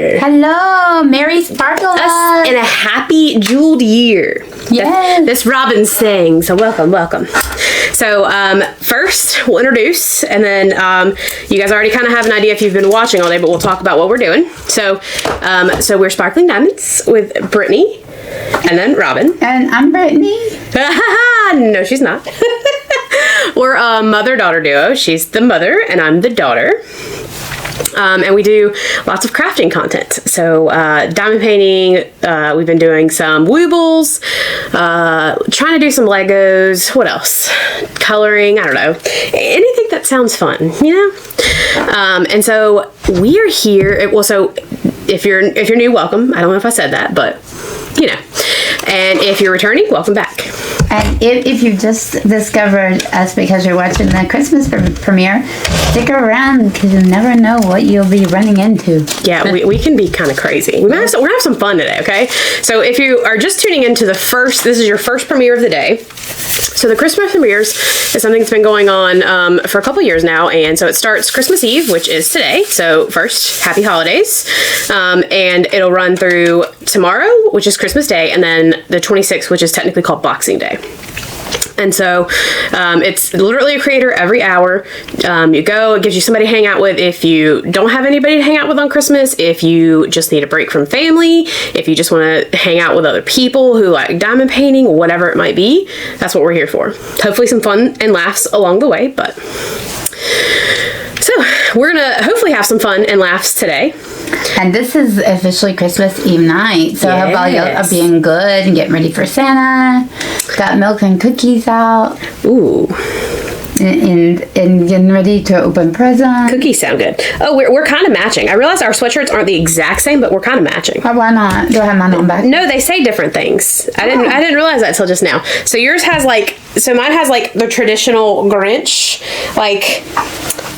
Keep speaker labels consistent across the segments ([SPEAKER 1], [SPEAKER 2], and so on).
[SPEAKER 1] here.
[SPEAKER 2] Hello, Merry Sparkle
[SPEAKER 1] Us in a happy jeweled year.
[SPEAKER 2] Yes.
[SPEAKER 1] That's Robin's saying, so welcome. So first we'll introduce, and then you guys already kind of have an idea if you've been watching all day, but we'll talk about what we're doing. So we're Sparkling Diamonds with Brittany, and then Robin.
[SPEAKER 2] And I'm Brittany.
[SPEAKER 1] No, she's not. We're a mother-daughter duo. She's the mother, and I'm the daughter. And we do lots of crafting content. So diamond painting, we've been doing some woobles, trying to do some Legos. What else? Coloring, I don't know. Anything that sounds fun, you know? And so we are here. Well, so if you're new, welcome. I don't know if I said that, but you know. And if you're returning, welcome back.
[SPEAKER 2] And if you just discovered us because you're watching the Christmas premiere, stick around because you never know what you'll be running into.
[SPEAKER 1] Yeah, we can be kind of crazy. We're gonna have some fun today, okay? So if you are just tuning into this is your first premiere of the day. So the Christmas premieres is something that's been going on for a couple years now, and so it starts Christmas Eve, which is today. So first, happy holidays, and it'll run through tomorrow, which is Christmas Day, and then the 26th, which is technically called Boxing Day. And so it's literally a creator every hour. You go, it gives you somebody to hang out with if you don't have anybody to hang out with on Christmas, if you just need a break from family, if you just want to hang out with other people who like diamond painting, whatever it might be. That's what we're here for. Hopefully some fun and laughs along the way, but... So we're going to hopefully have some fun and laughs today.
[SPEAKER 2] And this is officially Christmas Eve night. So I hope all y'all are being good and getting ready for Santa. Got milk and cookies out.
[SPEAKER 1] Ooh.
[SPEAKER 2] And getting ready to open presents.
[SPEAKER 1] Cookies sound good. Oh, we're kind of matching. I realize our sweatshirts aren't the exact same, but we're kind of matching.
[SPEAKER 2] Oh, why not? Do I have mine on back?
[SPEAKER 1] No, they say different things. I didn't realize that until just now. So yours has mine has like the traditional Grinch, like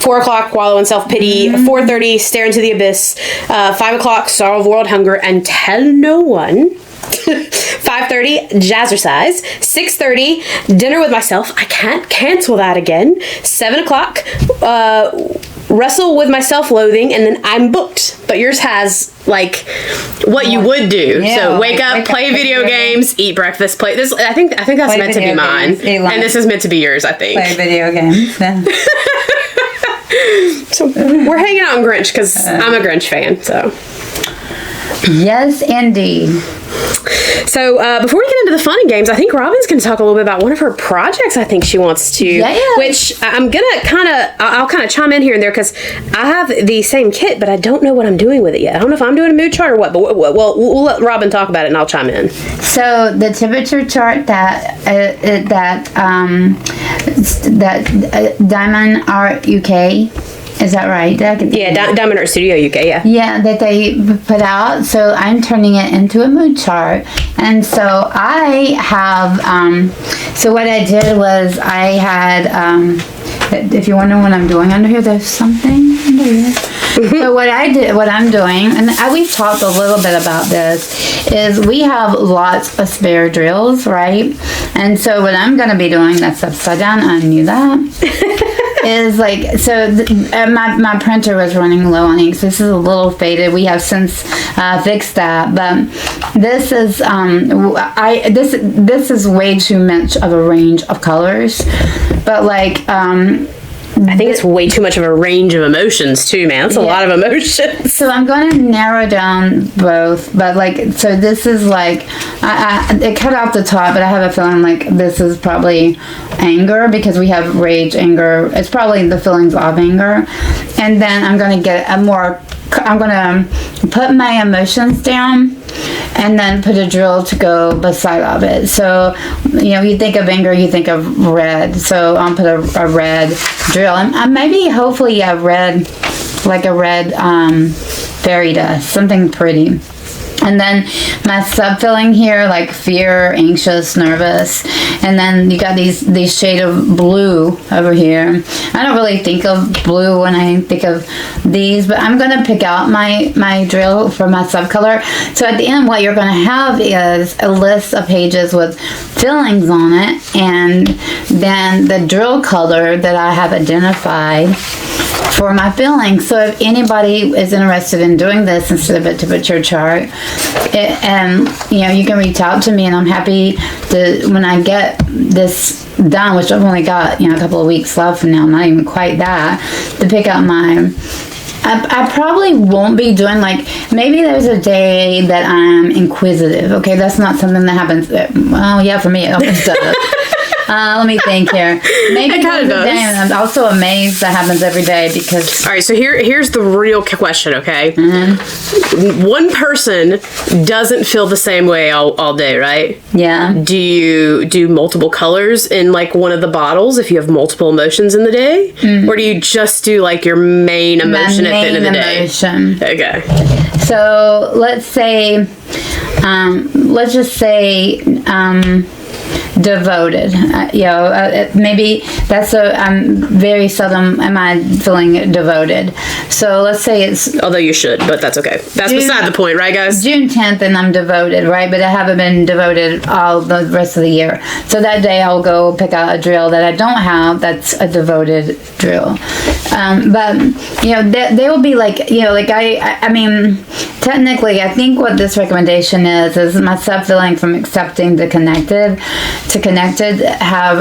[SPEAKER 1] 4 o'clock, wallow in self-pity, 4:30, stare into the abyss, 5 o'clock, sorrow of world hunger, and tell no one. 5:30, jazzercise. 6:30, dinner with myself. I can't cancel that again. 7 o'clock, wrestle with my self-loathing, and then I'm booked. But yours has like what you would do. Yeah, so wake up, play video games, eat breakfast, play this. I think that's meant to be mine, and this is meant to be yours. I think.
[SPEAKER 2] Play video games. Yeah.
[SPEAKER 1] So we're hanging out in Grinch because I'm a Grinch fan. So
[SPEAKER 2] yes, indeed.
[SPEAKER 1] So before we get into the fun and games, I think Robin's going to talk a little bit about one of her projects. I think she wants to, which I'm gonna I'll kind of chime in here and there because I have the same kit, but I don't know what I'm doing with it yet. I don't know if I'm doing a mood chart or what. But we'll let Robin talk about it, and I'll chime in.
[SPEAKER 2] So the temperature chart that Diamond Art UK. Is that right?
[SPEAKER 1] Yeah, Diamond Art Studio UK, yeah.
[SPEAKER 2] Yeah, that they put out. So I'm turning it into a mood chart. And so I have, so what I did was I had, if you wonder what I'm doing under here, there's something under here. So what I'm doing, and we've talked a little bit about this, is we have lots of spare drills, right? And so what I'm going to be doing, that's upside down, I knew that. Is like, so my printer was running low on ink, so this is a little faded. We have since fixed that, but this is this is way too much of a range of colors. But like
[SPEAKER 1] I think it's way too much of a range of emotions too, man. That's a lot of emotions.
[SPEAKER 2] So I'm going to narrow down both, but like, so this is like, it cut off the top, but I have a feeling like this is probably anger because we have rage, anger. It's probably the feelings of anger. And then I'm going to get I'm going to put my emotions down and then put a drill to go beside of it. So, you know, you think of anger, you think of red. So I'll put a red drill. And maybe, hopefully, a red, like a red fairy dust, something pretty. And then my sub-filling here, like fear, anxious, nervous. And then you got these shade of blue over here. I don't really think of blue when I think of these, but I'm going to pick out my drill for my sub-color. So at the end, what you're going to have is a list of pages with fillings on it. And then the drill color that I have identified for my fillings. So if anybody is interested in doing this instead of a temperature chart, you can reach out to me, and I'm happy to, when I get this done, which I've only got a couple of weeks left now, not even quite that, to pick up my. I probably won't be doing, maybe there's a day that I'm inquisitive. Okay, that's not something that happens. Well, yeah, for me, it almost does. Let me think here. Maybe
[SPEAKER 1] it kind of does.
[SPEAKER 2] I'm also amazed that happens every day because.
[SPEAKER 1] All right, so here's the real question. Okay, one person doesn't feel the same way all day, right?
[SPEAKER 2] Yeah.
[SPEAKER 1] Do you do multiple colors in one of the bottles if you have multiple emotions in the day, or do you just do your main emotion at the end of the day? Okay.
[SPEAKER 2] So let's say, let's just say. Devoted, maybe that's I'm very seldom am I feeling devoted. So let's say it's.
[SPEAKER 1] Although you should, but that's okay. That's beside the point, right, guys?
[SPEAKER 2] June 10th, and I'm devoted, right? But I haven't been devoted all the rest of the year. So that day I'll go pick out a drill that I don't have. That's a devoted drill. But they will be I mean, technically, I think what this recommendation is my sub-filling from accepting to connected have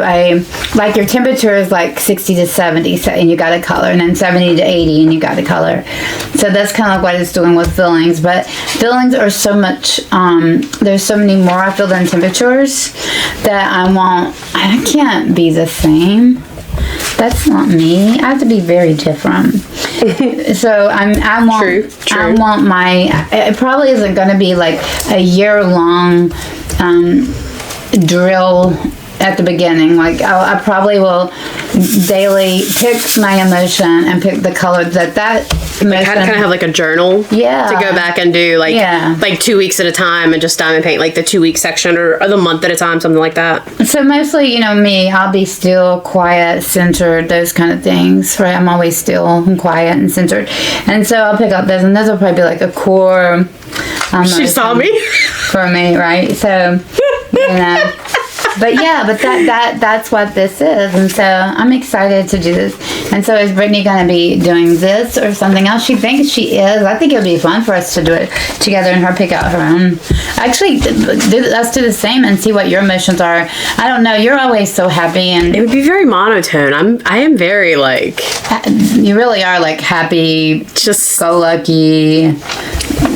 [SPEAKER 2] your temperature is 60 to 70 and you got a color, and then 70 to 80 and you got a color. So that's kind of what it's doing with fillings. But fillings are so much there's so many more I feel than temperatures that I can't be the same. That's not me. I have to be very different. So I want
[SPEAKER 1] True.
[SPEAKER 2] I want it probably isn't going to be a year-long drill at the beginning. I probably will daily pick my emotion and pick the color that emotion.
[SPEAKER 1] Kind of have a journal.
[SPEAKER 2] Yeah.
[SPEAKER 1] To go back and do 2 weeks at a time and just diamond paint the 2 week section or the month at a time, something like that.
[SPEAKER 2] So mostly, me, I'll be still, quiet, centered, those kind of things, right? I'm always still and quiet and centered. And so I'll pick up those, and those will probably be a core.
[SPEAKER 1] She saw me.
[SPEAKER 2] For me, right? So, But that's what this is, and so I'm excited to do this. And so is Brittany going to be doing this or something else? She thinks she is. I think it would be fun for us to do it together and her pick out her own. Actually, let's do the same and see what your emotions are. I don't know. You're always so happy, and
[SPEAKER 1] it would be very monotone. I am very
[SPEAKER 2] you really are happy,
[SPEAKER 1] just
[SPEAKER 2] go lucky.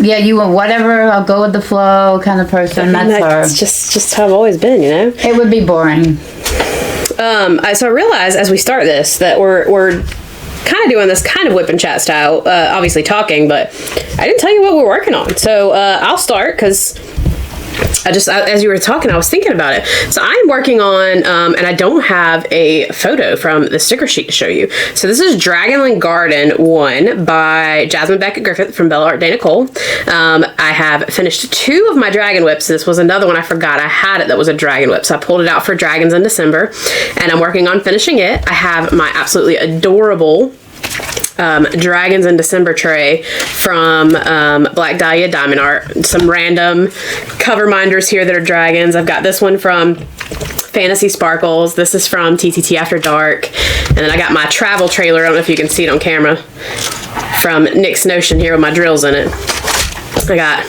[SPEAKER 2] Yeah, you whatever. I'll go with the flow kind of person. That's her.
[SPEAKER 1] It's just how I've always been,
[SPEAKER 2] It would be boring.
[SPEAKER 1] So I realized as we start this that we're kind of doing this kind of whip and chat style, obviously talking, but I didn't tell you what we're working on. So I'll start because as you were talking, I was thinking about it. So I'm working on, and I don't have a photo from the sticker sheet to show you. So this is Dragonland Garden 1 by Jasmine Beckett-Griffith from Bella Art Day Nicole. I have finished 2 of my dragon whips. This was another one I forgot I had it that was a dragon whip. So I pulled it out for dragons in December, and I'm working on finishing it. I have my absolutely adorable Dragons in December tray from Black Dahlia Diamond Art. Some random cover minders here that are dragons. I've got this one from Fantasy Sparkles. This is from TTT After Dark. And then I got my travel trailer. I don't know if you can see it on camera. From Nick's Notion here with my drills in it. I got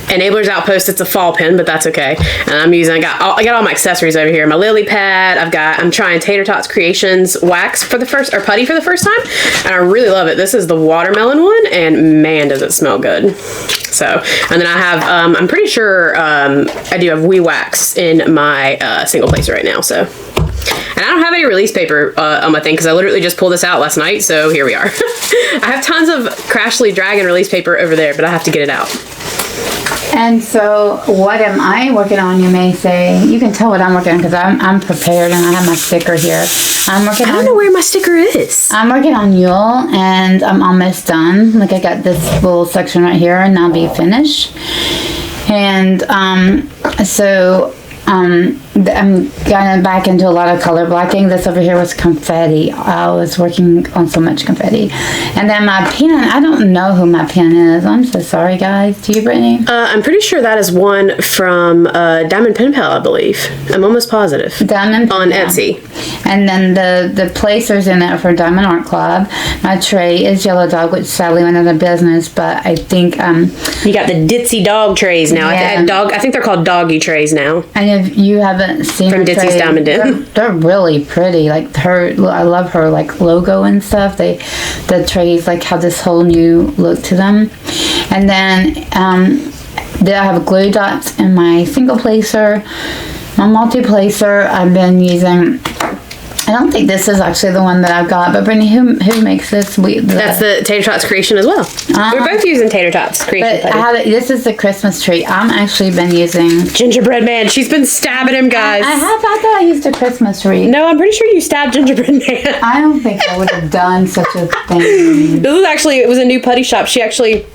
[SPEAKER 1] Enabler's Outpost. It's a fall pin, but that's okay. And I got all my accessories over here. My lily pad. I'm trying Tater Tots Creations wax putty for the first time, and I really love it. This is the watermelon one, and man, does it smell good. So, and then I have I'm pretty sure I do have Wee Wax in my single placer right now. So, and I don't have any release paper on my thing because I literally just pulled this out last night. So here we are. I have tons of Crashly Dragon release paper over there, but I have to get it out.
[SPEAKER 2] And so, what am I working on, you may say? You can tell what I'm working on because I'm prepared and I have my sticker here.
[SPEAKER 1] I don't know where my sticker is.
[SPEAKER 2] I'm working on Yule and I'm almost done. I got this little section right here and I'll be finished. And I'm getting back into a lot of color blocking. This over here was confetti. I was working on so much confetti. And then my pen, I don't know who my pen is. I'm so sorry, guys. Do you, Brittany?
[SPEAKER 1] I'm pretty sure that is one from Diamond Pen Pal, I believe. I'm almost positive.
[SPEAKER 2] Diamond Pen
[SPEAKER 1] on
[SPEAKER 2] Pal.
[SPEAKER 1] Etsy.
[SPEAKER 2] And then the placers in it for Diamond Art Club. My tray is Yellow Dog, which sadly went out of business, but I think
[SPEAKER 1] you got the ditzy dog trays now.
[SPEAKER 2] Yeah.
[SPEAKER 1] I think they're called doggy trays now.
[SPEAKER 2] and if you haven't seen
[SPEAKER 1] From
[SPEAKER 2] her
[SPEAKER 1] Ditsy's
[SPEAKER 2] tray,
[SPEAKER 1] Diamond Den.
[SPEAKER 2] they're really pretty. Like I love her like logo and stuff. The trays like have this whole new look to them. And then I have glue dots in my single placer. My multi-placer I've been using. I don't think this is actually the one that I've got, but Brittany, who makes this?
[SPEAKER 1] That's the Tater Tots Creation as well. We're both using Tater Tots Creation.
[SPEAKER 2] But this is the Christmas tree. I'm actually been using
[SPEAKER 1] Gingerbread Man. She's been stabbing him, guys.
[SPEAKER 2] I thought I used a Christmas tree.
[SPEAKER 1] No, I'm pretty sure you stabbed Gingerbread Man.
[SPEAKER 2] I don't think I would have done such a thing.
[SPEAKER 1] It was a new putty shop. She actually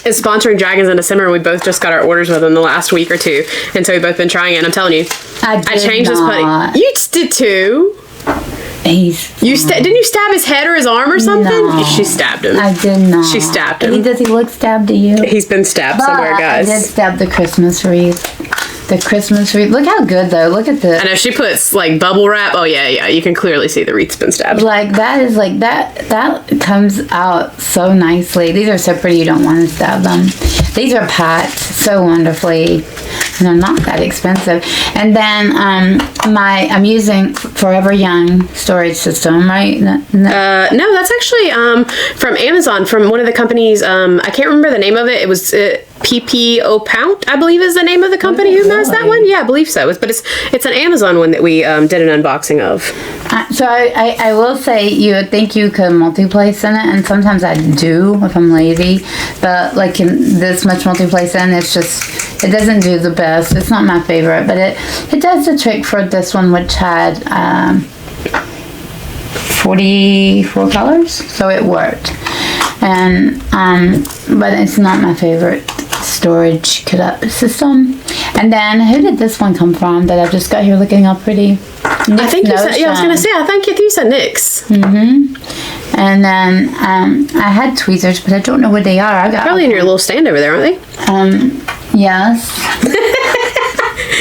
[SPEAKER 1] is sponsoring Dragons in December, and we both just got our orders with them the last week or two, and so we've both been trying it. And I'm telling you, I changed this putty. You did too. Didn't you stab his head or his arm or something?
[SPEAKER 2] No,
[SPEAKER 1] she stabbed him.
[SPEAKER 2] I did not.
[SPEAKER 1] She stabbed him.
[SPEAKER 2] Does he look stabbed to you?
[SPEAKER 1] He's been stabbed somewhere, guys.
[SPEAKER 2] I did stab the Christmas wreath. The Christmas wreath. Look how good though. Look at this.
[SPEAKER 1] I know she puts like bubble wrap. Oh yeah. You can clearly see the wreath's been stabbed.
[SPEAKER 2] Like that is like that comes out so nicely. These are so pretty. You don't want to stab them. These are packed so wonderfully. And they're not that expensive. And then I'm using Forever Young storage system, right?
[SPEAKER 1] No, that's actually from Amazon, from one of the companies. I can't remember the name of it. It was PPO Pound, I believe is the name of the company who has that one. Yeah, I believe so. But it's an Amazon one that we did an unboxing of.
[SPEAKER 2] So I will say you would think you could multi-place in it, and sometimes I do if I'm lazy. But like in this much multi-place in, it doesn't do the best. It's not my favorite, but it does the trick for this one, which had 44 colors, so it worked. And but it's not my favorite storage cut-up system. And then who did this one come from that I've just got here looking all pretty?
[SPEAKER 1] I think you said, I was gonna say, I think you said Nick's.
[SPEAKER 2] And then I had tweezers, but I don't know what they are. I got
[SPEAKER 1] probably in your little stand over there, aren't they?
[SPEAKER 2] Yes.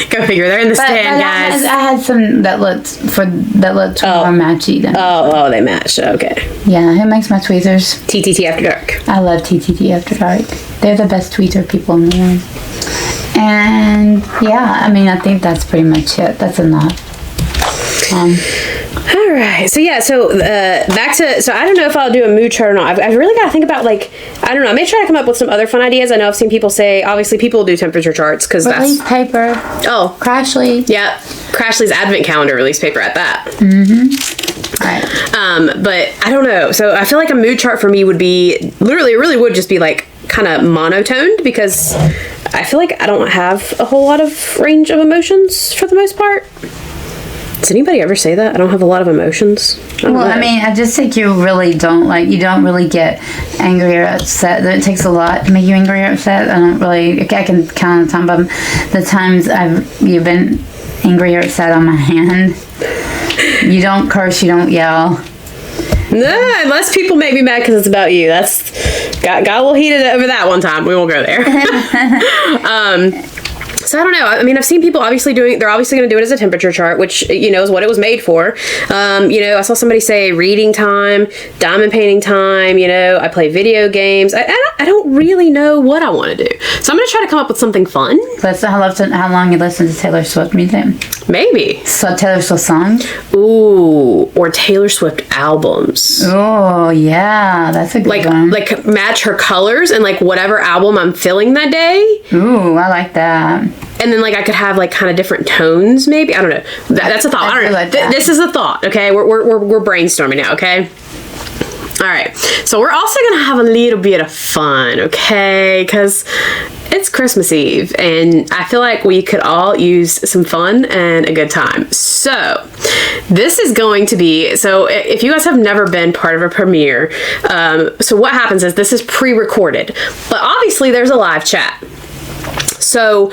[SPEAKER 1] Go figure. They're in the stand, guys.
[SPEAKER 2] I had some that looked more matchy than.
[SPEAKER 1] Oh, they match. Okay.
[SPEAKER 2] Yeah, who makes my tweezers?
[SPEAKER 1] TTT After Dark.
[SPEAKER 2] I love TTT After Dark. They're the best tweezer people in the world. And yeah, I mean, I think that's pretty much it. That's enough.
[SPEAKER 1] All right. So yeah. So back to. So I don't know if I'll do a mood chart or not. I've really got to think about like I don't know. I may try to come up with some other fun ideas. I know I've seen people say obviously people do temperature charts because that's
[SPEAKER 2] release paper.
[SPEAKER 1] Oh,
[SPEAKER 2] Crashly.
[SPEAKER 1] Yeah, Crashly's advent calendar release paper at that.
[SPEAKER 2] Right.
[SPEAKER 1] But I don't know. So I feel like a mood chart for me would be literally, it really would just be like kind of monotoned because I feel like I don't have a whole lot of range of emotions for the most part. Does anybody ever say that? I don't have a lot of emotions.
[SPEAKER 2] I mean, I just think you really don't you don't really get angry or upset. It takes a lot to make you angry or upset. I can count on the times you've been angry or upset on my hand. You don't curse, you don't yell.
[SPEAKER 1] No, unless people make me mad because it's about you. That's got a little heated over that one time. We won't go there. So I don't know. I mean, I've seen people obviously they're obviously going to do it as a temperature chart, which, is what it was made for. I saw somebody say reading time, diamond painting time, I play video games. I don't really know what I want to do. So I'm going to try to come up with something fun.
[SPEAKER 2] That's how long you listen to Taylor Swift music?
[SPEAKER 1] Maybe.
[SPEAKER 2] So Taylor Swift songs?
[SPEAKER 1] Ooh, or Taylor Swift albums.
[SPEAKER 2] Oh, yeah. That's a good one.
[SPEAKER 1] Like match her colors and like whatever album I'm feeling that day.
[SPEAKER 2] Ooh, I like that.
[SPEAKER 1] And then, I could have, kind of different tones, maybe. I don't know. That's a thought. I don't know.
[SPEAKER 2] Like
[SPEAKER 1] this is a thought, okay? We're brainstorming now, okay? All right. So, we're also going to have a little bit of fun, okay? Because it's Christmas Eve, and I feel like we could all use some fun and a good time. So, this is going to be... So, if you guys have never been part of a premiere, so what happens is this is pre-recorded. But obviously, there's a live chat. So,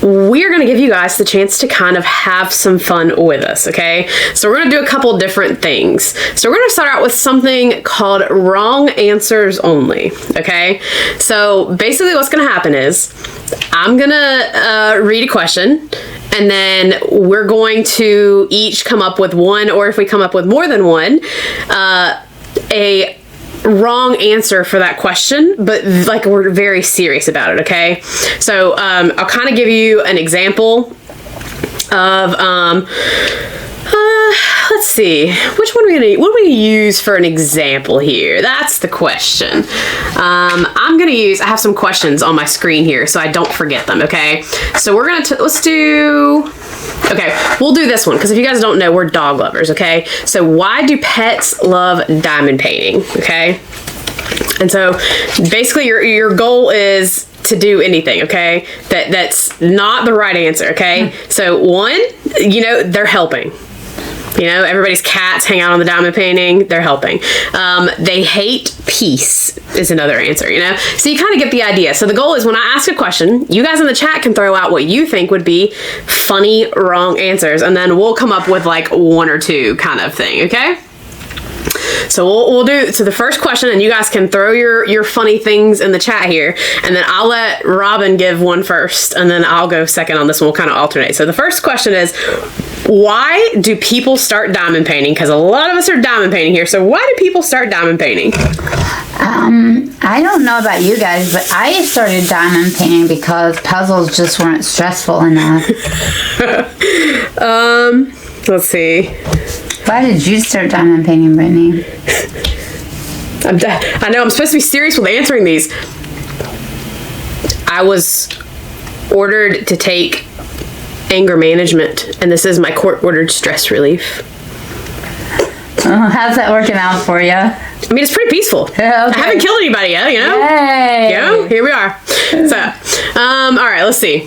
[SPEAKER 1] we're going to give you guys the chance to kind of have some fun with us, okay? So we're going to do a couple different things. So we're going to start out with something called wrong answers only, okay? So basically what's going to happen is I'm going to read a question, and then we're going to each come up with one, or if we come up with more than one, a wrong answer for that question, but like we're very serious about it, okay? So I'll kind of give you an example of let's see, which one what do we use for an example here? That's the question. I have some questions on my screen here so I don't forget them, okay? So we're gonna we'll do this one, because if you guys don't know, we're dog lovers, okay? So why do pets love diamond painting, okay? And so basically your goal is to do anything, okay? That's not the right answer, okay? So one, they're helping. Everybody's cats hang out on the diamond painting. They're helping. They hate peace is another answer, So you kind of get the idea. So the goal is when I ask a question, you guys in the chat can throw out what you think would be funny, wrong answers. And then we'll come up with like one or two kind of thing, okay? So we'll do the first question, and you guys can throw your funny things in the chat here, and then I'll let Robin give one first, and then I'll go second on this one. We'll kind of alternate. So the first question is, why do people start diamond painting? Because a lot of us are diamond painting here. So why do people start diamond painting?
[SPEAKER 2] I don't know about you guys, but I started diamond painting because puzzles just weren't stressful enough.
[SPEAKER 1] Let's see.
[SPEAKER 2] Why did you start diamond painting, Brittany?
[SPEAKER 1] I know I'm supposed to be serious with answering these. I was ordered to take anger management, and this is my court-ordered stress relief.
[SPEAKER 2] Oh, how's that working out for you?
[SPEAKER 1] I mean, it's pretty peaceful. Okay. I haven't killed anybody yet,
[SPEAKER 2] Yay!
[SPEAKER 1] Here we are. So, all right, let's see.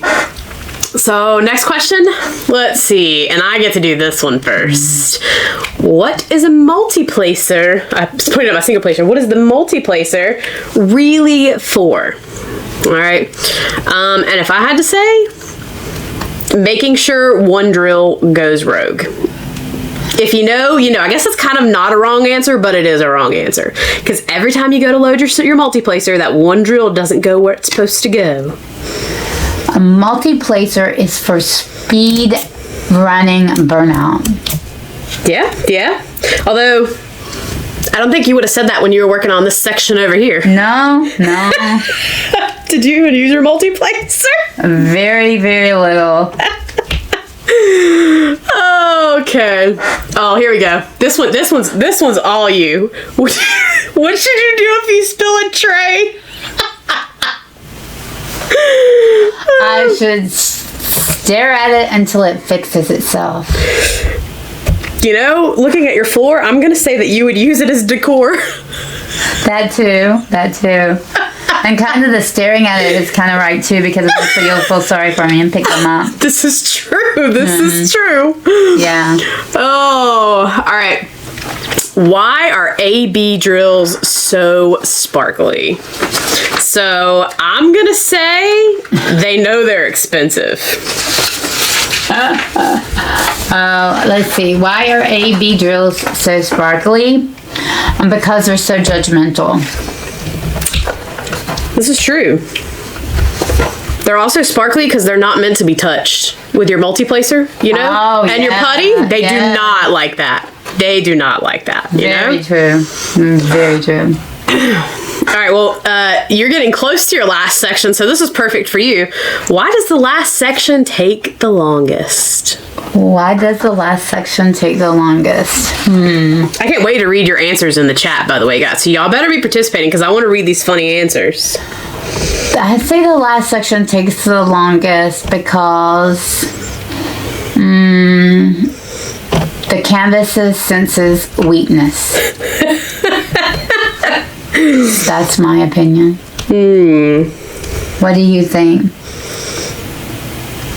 [SPEAKER 1] So, next question. Let's see, and I get to do this one first. What is a multiplacer? I was putting up my single placer. What is the multiplacer really for? All right. And if I had to say, making sure one drill goes rogue. If you know, I guess it's kind of not a wrong answer, but it is a wrong answer. Because every time you go to load your multiplacer, that one drill doesn't go where it's supposed to go.
[SPEAKER 2] A multiplacer is for speed running burnout.
[SPEAKER 1] Yeah. Although, I don't think you would have said that when you were working on this section over here.
[SPEAKER 2] No.
[SPEAKER 1] Did you even use your multiplacer?
[SPEAKER 2] Very, very little.
[SPEAKER 1] Okay. Oh, here we go. This one's all you. What should you do if you spill a tray?
[SPEAKER 2] I should stare at it until it fixes itself.
[SPEAKER 1] Looking at your floor, I'm going to say that you would use it as decor.
[SPEAKER 2] That too. And kind of the staring at it is kind of right too, because eventually you'll feel sorry for me and pick them up.
[SPEAKER 1] This is true. This is true.
[SPEAKER 2] Yeah.
[SPEAKER 1] Oh, all right. Why are AB drills so sparkly? So I'm going to say they know they're expensive.
[SPEAKER 2] Let's see. Why are AB drills so sparkly? Because they're so judgmental.
[SPEAKER 1] This is true. They're also sparkly because they're not meant to be touched with your multiplacer, and your putty. They do not like that. They do not like that.
[SPEAKER 2] Very true. Very true.
[SPEAKER 1] All right, well, you're getting close to your last section, so this is perfect for you. Why does the last section take the longest?
[SPEAKER 2] Why does the last section take the longest?
[SPEAKER 1] I can't wait to read your answers in the chat, by the way, guys. So y'all better be participating, because I want to read these funny answers.
[SPEAKER 2] I'd say the last section takes the longest because the canvas senses weakness. That's my opinion. What do you think?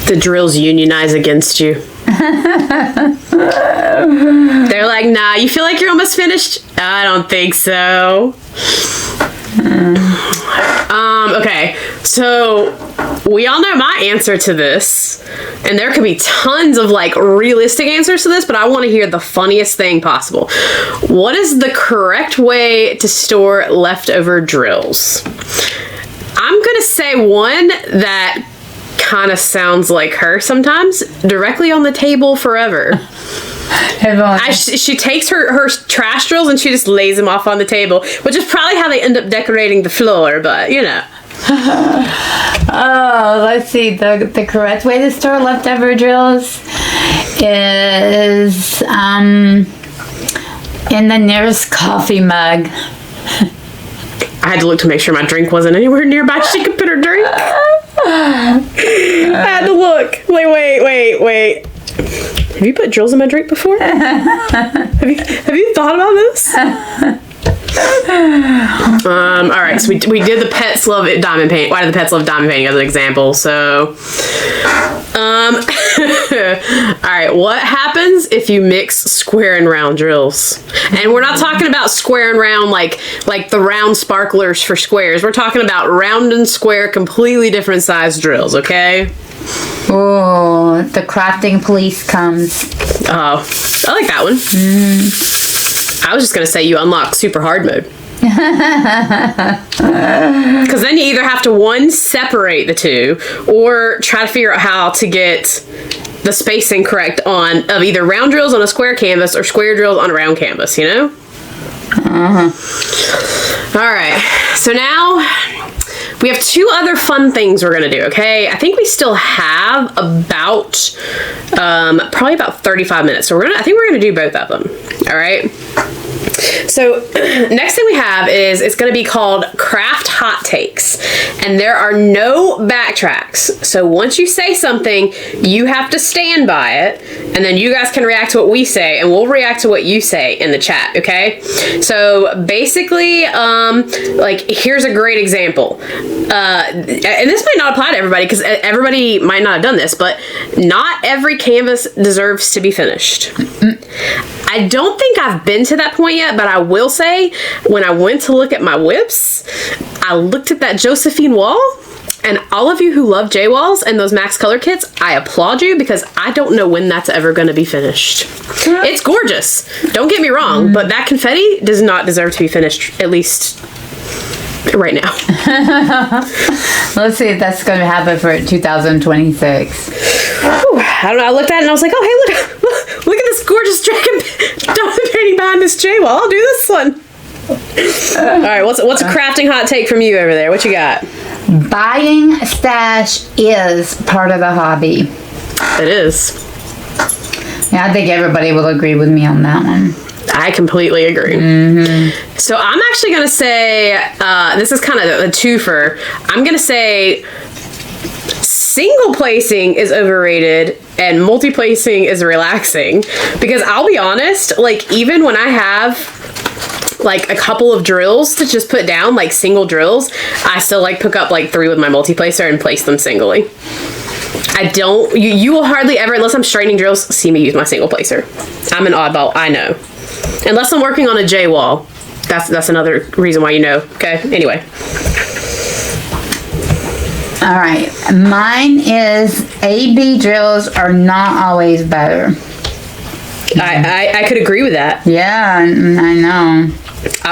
[SPEAKER 1] The drills unionize against you. They're like, nah, you feel like you're almost finished? I don't think so. Okay, so we all know my answer to this, and there could be tons of like realistic answers to this, but I want to hear the funniest thing possible. What is the correct way to store leftover drills? I'm gonna say one that kind of sounds like her sometimes. Directly on the table forever. She takes her trash drills and she just lays them off on the table, which is probably how they end up decorating the floor, but you know.
[SPEAKER 2] Oh, let's see. The correct way to store leftover drills is in the nearest coffee mug.
[SPEAKER 1] I had to look to make sure my drink wasn't anywhere nearby. She could put her drink. I had to look. Wait. Have you put drills in my drink before? Have you thought about this? All right, so we did the Pets Love Diamond Paint. Why did the Pets Love Diamond Painting as an example? So, all right, what happens if you mix square and round drills? And we're not talking about square and round like the round sparklers for squares. We're talking about round and square, completely different size drills, okay?
[SPEAKER 2] Oh, the crafting police comes.
[SPEAKER 1] Oh, I like that one. I was just going to say you unlock super hard mode. Because then you either have to, one, separate the two, or try to figure out how to get the spacing correct of either round drills on a square canvas or square drills on a round canvas, you know? All right, so now we have two other fun things we're going to do, okay? I think we still have about, probably about 35 minutes. So I think we're going to do both of them, all right? So next thing we have is, it's going to be called Craft Hot Takes. And there are no backtracks. So once you say something, you have to stand by it. And then you guys can react to what we say, and we'll react to what you say in the chat, okay? So basically, like, here's a great example. And this might not apply to everybody, because everybody might not have done this, but not every canvas deserves to be finished. I don't think I've been to that point yet, but I will say, when I went to look at my whips, I looked at that Josephine wall, and all of you who love J-walls and those Max Color kits, I applaud you, because I don't know when that's ever going to be finished. It's gorgeous, don't get me wrong, but that confetti does not deserve to be finished, at least right now.
[SPEAKER 2] Let's see if that's going to happen for 2026.
[SPEAKER 1] I don't know, I looked at it and I was like, oh, hey, look at this gorgeous dragon diamond painting behind this J-wall. I'll do this one. All right, what's a crafting hot take from you over there? What you got?
[SPEAKER 2] Buying stash is part of the hobby.
[SPEAKER 1] It is.
[SPEAKER 2] Yeah, I think everybody will agree with me on that one.
[SPEAKER 1] I completely agree. So I'm actually going to say, this is kind of a twofer. I'm going to say single placing is overrated and multi-placing is relaxing. Because I'll be honest, like, even when I have like a couple of drills to just put down, like single drills, I still like pick up like 3 with my multi-placer and place them singly. I don't, you will hardly ever, unless I'm straightening drills, see me use my single placer. I'm an oddball, I know. Unless I'm working on a J wall. That's another reason why you know. Okay, anyway.
[SPEAKER 2] All right, mine is AB drills are not always better.
[SPEAKER 1] I could agree with that.
[SPEAKER 2] Yeah, I know.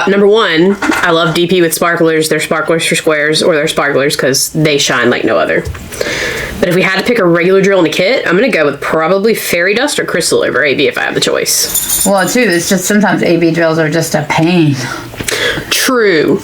[SPEAKER 1] Number one, I love DP with sparklers. They're sparklers for squares, or they're sparklers because they shine like no other. But if we had to pick a regular drill in a kit, I'm going to go with probably Fairy Dust or Crystal over AB if I have the choice.
[SPEAKER 2] Well, too, it's just sometimes AB drills are just a pain.
[SPEAKER 1] True.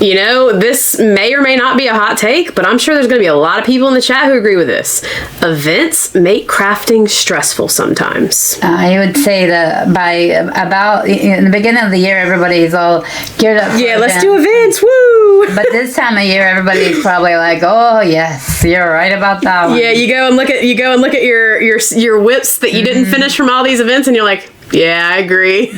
[SPEAKER 1] You know, this may or may not be a hot take, but I'm sure there's going to be a lot of people in the chat who agree with this. Events make crafting stressful sometimes.
[SPEAKER 2] I would say that by about in the beginning of the year, everybody's all geared up.
[SPEAKER 1] Yeah, let's do events, woo!
[SPEAKER 2] But this time of year, everybody's probably like, "Oh yes, you're right about that one."
[SPEAKER 1] Yeah, you go and look at your whips that you didn't finish from all these events, and you're like, "Yeah, I agree."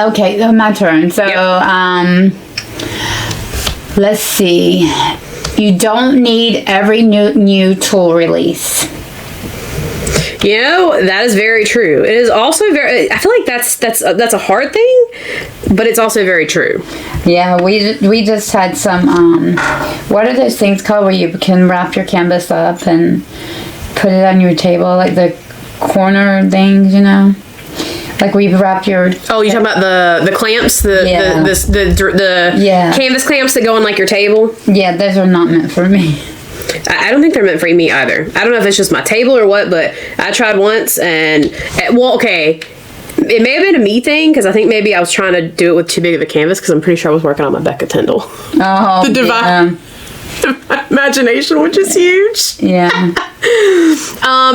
[SPEAKER 2] Okay, my turn. So, let's see. You don't need every new tool release.
[SPEAKER 1] You know, that is very true. It is also I feel like that's a hard thing, but it's also very true.
[SPEAKER 2] Yeah, we just had some, what are those things called where you can wrap your canvas up and put it on your table, like the corner things, you know? Like where you wrap your...
[SPEAKER 1] Oh, you talking about the clamps? The canvas clamps that go on like your table?
[SPEAKER 2] Yeah, those are not meant for me.
[SPEAKER 1] I don't think they're meant for me either. I don't know if it's just my table or what, but I tried once and... Well, okay... It may have been a me thing, because I think maybe I was trying to do it with too big of a canvas, because I'm pretty sure I was working on my Becca Tyndall.
[SPEAKER 2] Oh,
[SPEAKER 1] the divine imagination, which is huge.
[SPEAKER 2] Yeah.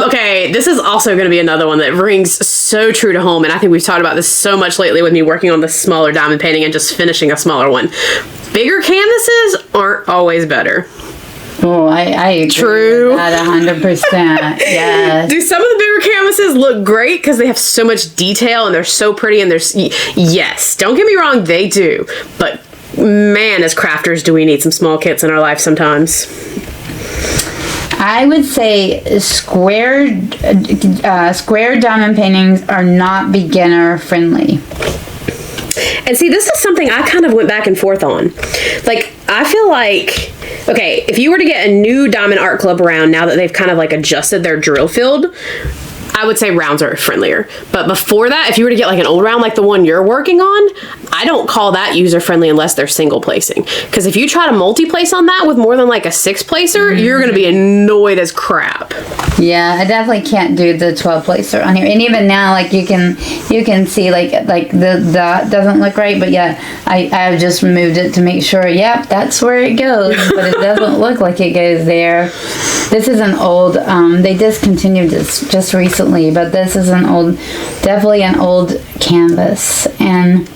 [SPEAKER 1] Okay, this is also going to be another one that rings so true to home, and I think we've talked about this so much lately with me working on the smaller diamond painting and just finishing a smaller one. Bigger canvases aren't always better.
[SPEAKER 2] Oh, I agree
[SPEAKER 1] True.
[SPEAKER 2] with that 100%. Yes.
[SPEAKER 1] Do some of the bigger canvases look great because they have so much detail and they're so pretty and yes, don't get me wrong, they do. But man, as crafters, do we need some small kits in our life sometimes.
[SPEAKER 2] I would say square diamond paintings are not beginner friendly.
[SPEAKER 1] And see, this is something I kind of went back and forth on. Like, I feel like, okay, if you were to get a new Diamond Art Club round now that they've kind of like adjusted their drill field, I would say rounds are friendlier. But before that, if you were to get like an old round like the one you're working on, I don't call that user friendly unless they're single placing. Because if you try to multi-place on that with more than like a 6-placer, you're going to be annoyed as crap.
[SPEAKER 2] Yeah, I definitely can't do the 12-placer on here. And even now, like you can see like that doesn't look right, but yeah, I've just moved it to make sure, yep, that's where it goes, but it doesn't look like it goes there. This is an old, they discontinued this just recently, but this is definitely an old canvas, and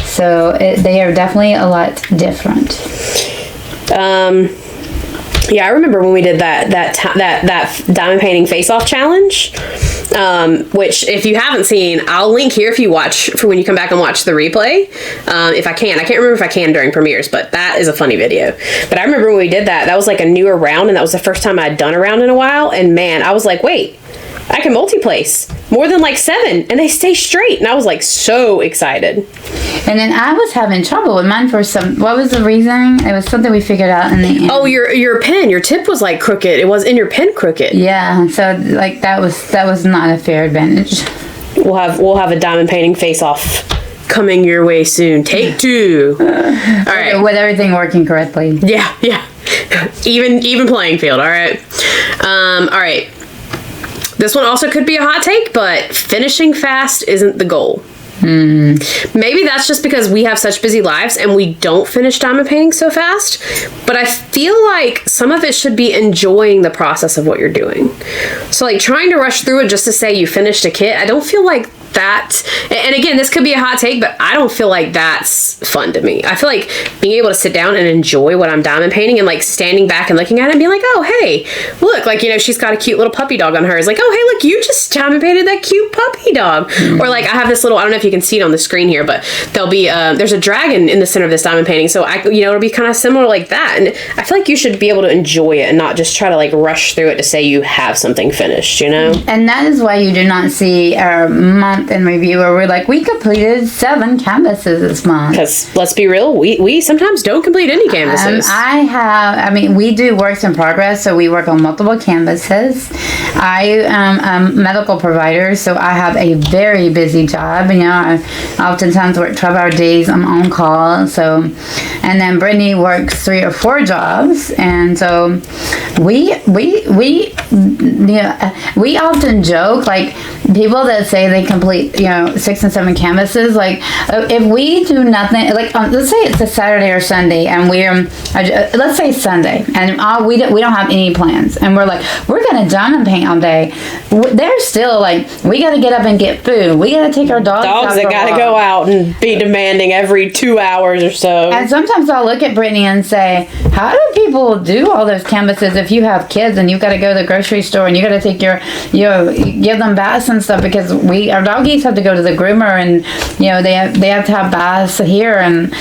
[SPEAKER 2] so they are definitely a lot different.
[SPEAKER 1] Yeah, I remember when we did that diamond painting face-off challenge, which if you haven't seen, I'll link here if you watch, for when you come back and watch the replay. If I can't remember if I can during premieres, but that is a funny video. But I remember when we did that was like a newer round, and that was the first time I'd done a round in a while, and man, I was like, wait, I can multi-place more than like 7 and they stay straight, and I was like so excited.
[SPEAKER 2] And then I was having trouble with mine for what was the reasoning? It was something we figured out in the end.
[SPEAKER 1] Oh, your pen, your tip was like crooked. It was in your pen crooked.
[SPEAKER 2] Yeah, so like that was not a fair advantage.
[SPEAKER 1] We'll have a diamond painting face-off coming your way soon. Take 2. All right.
[SPEAKER 2] With everything working correctly.
[SPEAKER 1] Yeah. Even playing field, all right. All right. This one also could be a hot take, but finishing fast isn't the goal. Maybe that's just because we have such busy lives and we don't finish diamond painting so fast, but I feel like some of it should be enjoying the process of what you're doing. So like trying to rush through it just to say you finished a kit, I don't feel like that, and again, this could be a hot take, but I don't feel like that's fun to me. I feel like being able to sit down and enjoy what I'm diamond painting and like standing back and looking at it and being like, oh, hey, look, like, you know, she's got a cute little puppy dog on hers. Like, oh, hey, look, you just diamond painted that cute puppy dog. Or like I have this little, I don't know if you can see it on the screen here, but there'll be, there's a dragon in the center of this diamond painting. So it'll be kind of similar like that. And I feel like you should be able to enjoy it and not just try to like rush through it to say you have something finished, you know?
[SPEAKER 2] And that is why you do not see our month in review where we're like, we completed 7 canvases this month.
[SPEAKER 1] Because let's be real, we sometimes don't complete any canvases.
[SPEAKER 2] We do works in progress, so we work on multiple canvases. I am a medical provider, so I have a very busy job. You know, I oftentimes work 12-hour days. I'm on call. So, and then Brittany works 3 or 4 jobs, and so we often joke, like people that say they complete 6 and 7 canvases, like if we do nothing, like let's say it's a Saturday or Sunday, and let's say Sunday, and we don't have any plans, and we're like, we're gonna diamond paint all day. They're still like, we gotta get up and get food. We gotta take our dogs
[SPEAKER 1] that gotta go out and be demanding every 2 hours or so.
[SPEAKER 2] And sometimes I'll look at Brittany and say, how do people do all those canvases if you have kids and you've got to go to the grocery store and you got to take give them baths and and stuff because our doggies have to go to the groomer, and they have to have baths here, and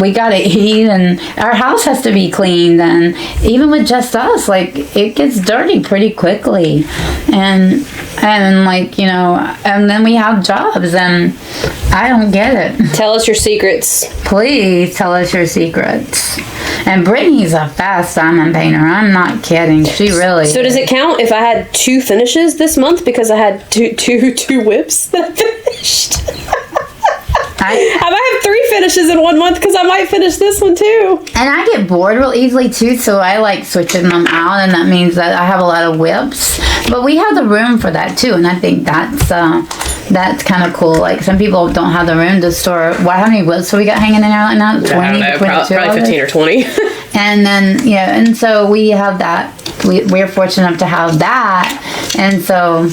[SPEAKER 2] we gotta eat, and our house has to be cleaned, and even with just us, like, it gets dirty pretty quickly, and and then we have jobs, and I don't get it.
[SPEAKER 1] Tell us your secrets.
[SPEAKER 2] Please tell us your secrets. And Brittany's a fast diamond painter. I'm not kidding. She really
[SPEAKER 1] So does it count if I had 2 finishes this month because I had two whips that I finished? I might have 3 finishes in 1 month because I might finish this one too.
[SPEAKER 2] And I get bored real easily too, so I like switching them out, and that means that I have a lot of whips. But we have the room for that too, and I think that's kind of cool. Like, some people don't have the room to store. How many whips have we got hanging in there right now? 20,
[SPEAKER 1] I don't know, probably 15 or 20.
[SPEAKER 2] And then and so we have that. We're fortunate enough to have that, and so.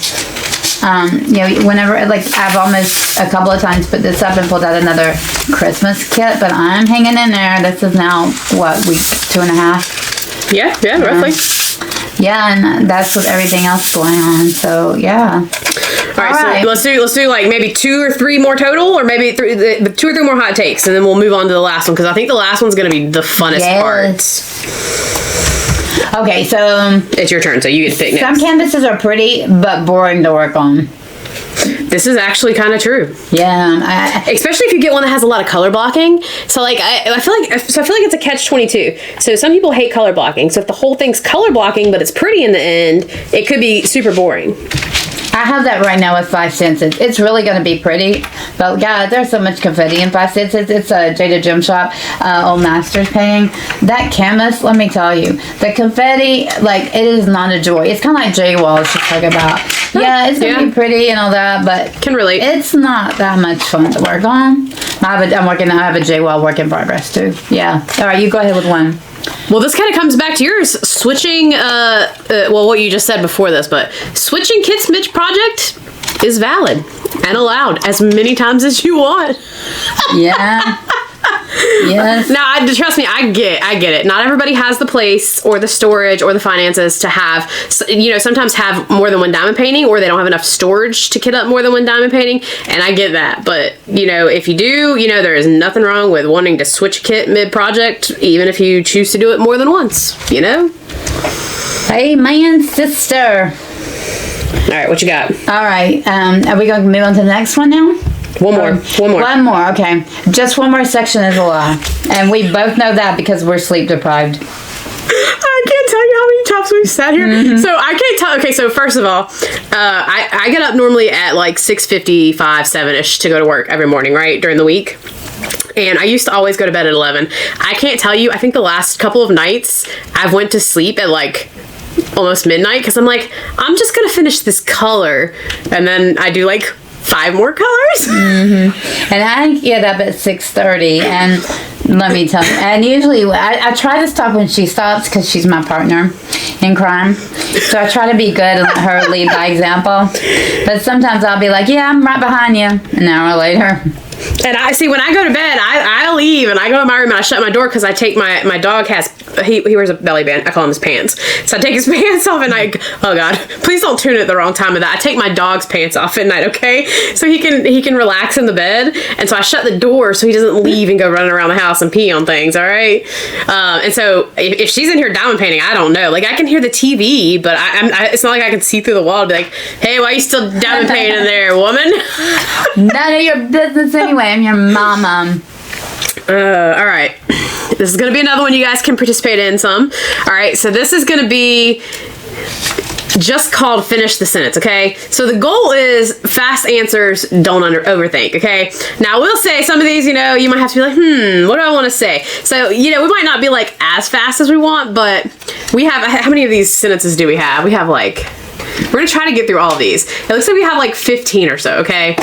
[SPEAKER 2] Whenever, like, I've almost a couple of times put this up and pulled out another Christmas kit, but I'm hanging in there. This is now, week 2.5?
[SPEAKER 1] Yeah, roughly.
[SPEAKER 2] Yeah, and that's with everything else going on, so, yeah.
[SPEAKER 1] All right, so let's do like maybe 2 or 3 more total, or maybe 2 or 3 more hot takes, and then we'll move on to the last one, because I think the last one's going to be the funnest part.
[SPEAKER 2] Okay, so
[SPEAKER 1] it's your turn, so you get to pick next.
[SPEAKER 2] Some canvases are pretty, but boring to work on.
[SPEAKER 1] This is actually kind of true.
[SPEAKER 2] Yeah,
[SPEAKER 1] especially if you get one that has a lot of color blocking. So like I feel like it's a catch-22. So some people hate color blocking. So if the whole thing's color blocking, but it's pretty in the end, it could be super boring.
[SPEAKER 2] I have that right now with 5 cents. It's really going to be pretty. But, God, there's so much confetti in 5 cents. It's a Jada Gem Shop Old Masters painting. That canvas, let me tell you, the confetti, like, it is not a joy. It's kind of like J Walls to talk about. Yeah, it's going to be pretty and all that, but
[SPEAKER 1] can relate.
[SPEAKER 2] It's not that much fun to work on. I have a J Wall work in progress, too. Yeah. All right, you go ahead with one.
[SPEAKER 1] Well, this kind of comes back to yours. Switching, what you just said before this, but switching kits mid-project is valid and allowed as many times as you want.
[SPEAKER 2] Yeah. Yes.
[SPEAKER 1] Now, trust me, I get it. Not everybody has the place or the storage or the finances to have, sometimes have more than one diamond painting, or they don't have enough storage to kit up more than one diamond painting, and I get that. But, if you do, there is nothing wrong with wanting to switch kit mid-project, even if you choose to do it more than once,
[SPEAKER 2] Amen, sister.
[SPEAKER 1] All right, what you got?
[SPEAKER 2] All right, are we going to move on to the next one now?
[SPEAKER 1] One more,
[SPEAKER 2] okay. Just one more section is a lie. And we both know that because we're sleep deprived.
[SPEAKER 1] I can't tell you how many times we've sat here. Mm-hmm. So I can't tell. Okay, so first of all, I get up normally at like 6:55, 7ish to go to work every morning, right, during the week. And I used to always go to bed at 11. I can't tell you, I think the last couple of nights I've went to sleep at like almost midnight, because I'm like, I'm just going to finish this color. And then I do like 5 more colors.
[SPEAKER 2] Mm-hmm. And I get up at 6:30, and let me tell you, and usually I try to stop when she stops, because she's my partner in crime. So I try to be good and let her lead by example. But sometimes I'll be like, yeah, I'm right behind you, an hour later.
[SPEAKER 1] And I see, when I go to bed, I leave and I go to my room and I shut my door, because I take my dog he wears a belly band. I call him his pants. So I take his pants off and oh God, please don't tune it at the wrong time of that. I take my dog's pants off at night, okay? So he can relax in the bed. And so I shut the door so he doesn't leave and go running around the house and pee on things, all right? And so if she's in here diamond painting, I don't know. Like, I can hear the TV, but it's not like I can see through the wall and be like, hey, why are you still diamond painting there, woman?
[SPEAKER 2] None of your business anyway. I'm your mama.
[SPEAKER 1] All right. This is going to be another one you guys can participate in some. All right. So this is going to be just called Finish the Sentence, okay? So the goal is fast answers, don't overthink, okay? Now, I will say some of these, you might have to be like, what do I want to say? So, we might not be like as fast as we want, but we have, how many of these sentences do we have? We have like, we're going to try to get through all of these. It looks like we have like 15 or so, okay?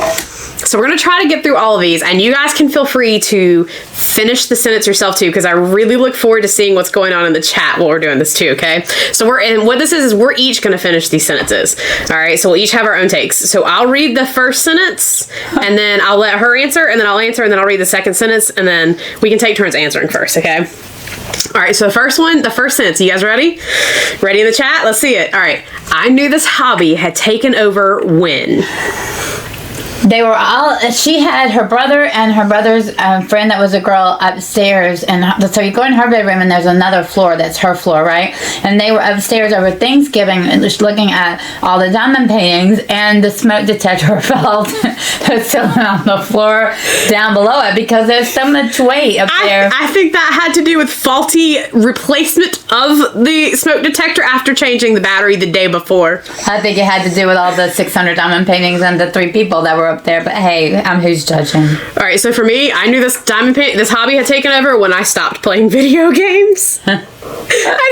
[SPEAKER 1] So we're going to try to get through all of these, and you guys can feel free to finish the sentence yourself too, because I really look forward to seeing what's going on in the chat while we're doing this too, okay? So what this is we're each going to finish these sentences. All right, so we'll each have our own takes. So I'll read the first sentence, and then I'll let her answer, and then I'll answer, and then I'll read the second sentence, and then we can take turns answering first, okay? All right, so the first sentence. You guys ready? Ready in the chat? Let's see it. All right. I knew this hobby had taken over when...
[SPEAKER 2] They were all, she had her brother and her brother's friend that was a girl upstairs. And so you go in her bedroom and there's another floor that's her floor, right? And they were upstairs over Thanksgiving and just looking at all the diamond paintings, and the smoke detector fell still on the floor down below it because there's so much weight up there.
[SPEAKER 1] I think that had to do with faulty replacement of the smoke detector after changing the battery the day before.
[SPEAKER 2] I think it had to do with all the 600 diamond paintings and the 3 people that were up there, but hey, who's judging?
[SPEAKER 1] All right, so for me, I knew this this hobby had taken over when I stopped playing video games. I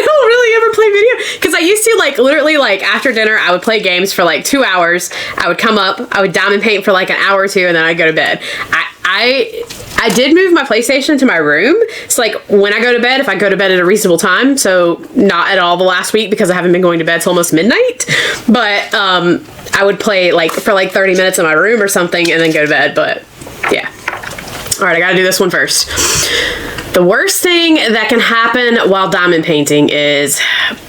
[SPEAKER 1] don't really ever play video, because I used to literally after dinner I would play games for 2 hours. I would come up, I would diamond paint for an hour or two, and then I'd go to bed. I did move my PlayStation to my room. It's when I go to bed, if I go to bed at a reasonable time, so not at all the last week because I haven't been going to bed till almost midnight, but I would play for 30 minutes in my room or something and then go to bed. But yeah. All right, I gotta do this one first. The worst thing that can happen while diamond painting is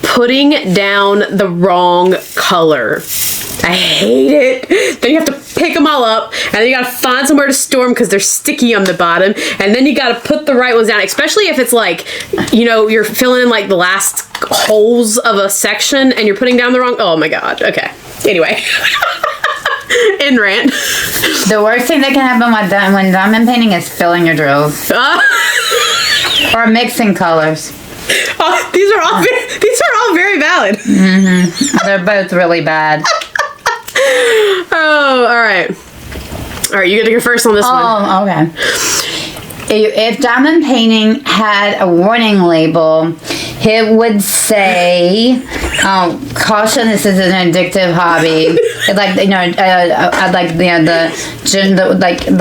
[SPEAKER 1] putting down the wrong color. I hate it. Then you have to pick them all up, and then you gotta find somewhere to store them because they're sticky on the bottom, and then you gotta put the right ones down, especially if it's you're filling in the last holes of a section and you're putting down the wrong. Oh my god. Okay. Anyway. In rant.
[SPEAKER 2] The worst thing that can happen when diamond painting is filling your drills. Or mixing colors.
[SPEAKER 1] Oh, these are all very valid.
[SPEAKER 2] Mm-hmm. They're both really bad.
[SPEAKER 1] Oh, all right. All right, you get to go first on this one.
[SPEAKER 2] Oh, okay. If diamond painting had a warning label, it would say, caution, this is an addictive hobby. The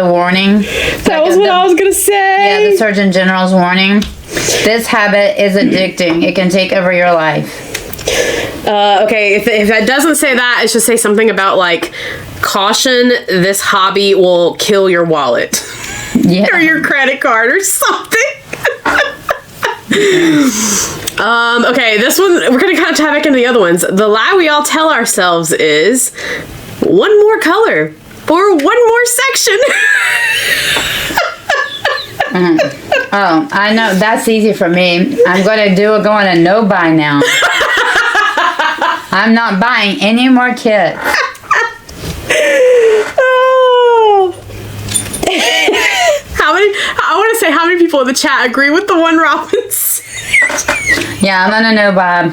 [SPEAKER 2] warning.
[SPEAKER 1] That was what I was going to say.
[SPEAKER 2] Yeah, the Surgeon General's warning. This habit is addicting. It can take over your life.
[SPEAKER 1] Okay, if it doesn't say that, it should say something about caution, this hobby will kill your wallet. Yeah. Or your credit card or something. Okay, this one, we're going to kind of tie back into the other ones. The lie we all tell ourselves is one more color or one more section.
[SPEAKER 2] Oh, I know. That's easy for me. I'm going to go on a no buy now. I'm not buying any more kits.
[SPEAKER 1] Oh. I want to say how many people in the chat agree with the one Robin said.
[SPEAKER 2] Yeah, I'm on a no buy.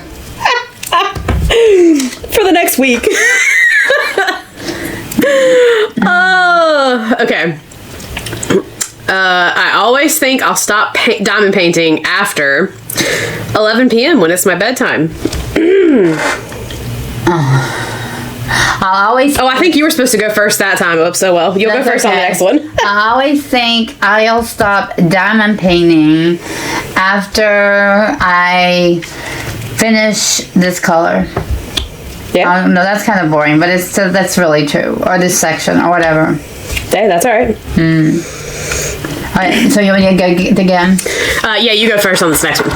[SPEAKER 1] For the next week. Oh, okay. I always think I'll stop diamond painting after 11 p.m. when it's my bedtime. I think you were supposed to go first that time. Oops, oh well. You'll go first on the next one.
[SPEAKER 2] I always think I'll stop diamond painting after I finish this color.
[SPEAKER 1] Yeah.
[SPEAKER 2] No, that's kind of boring, but that's really true. Or this section, or whatever.
[SPEAKER 1] Hey, that's all right.
[SPEAKER 2] Alright, so you want to go again?
[SPEAKER 1] Yeah, you go first on this next one.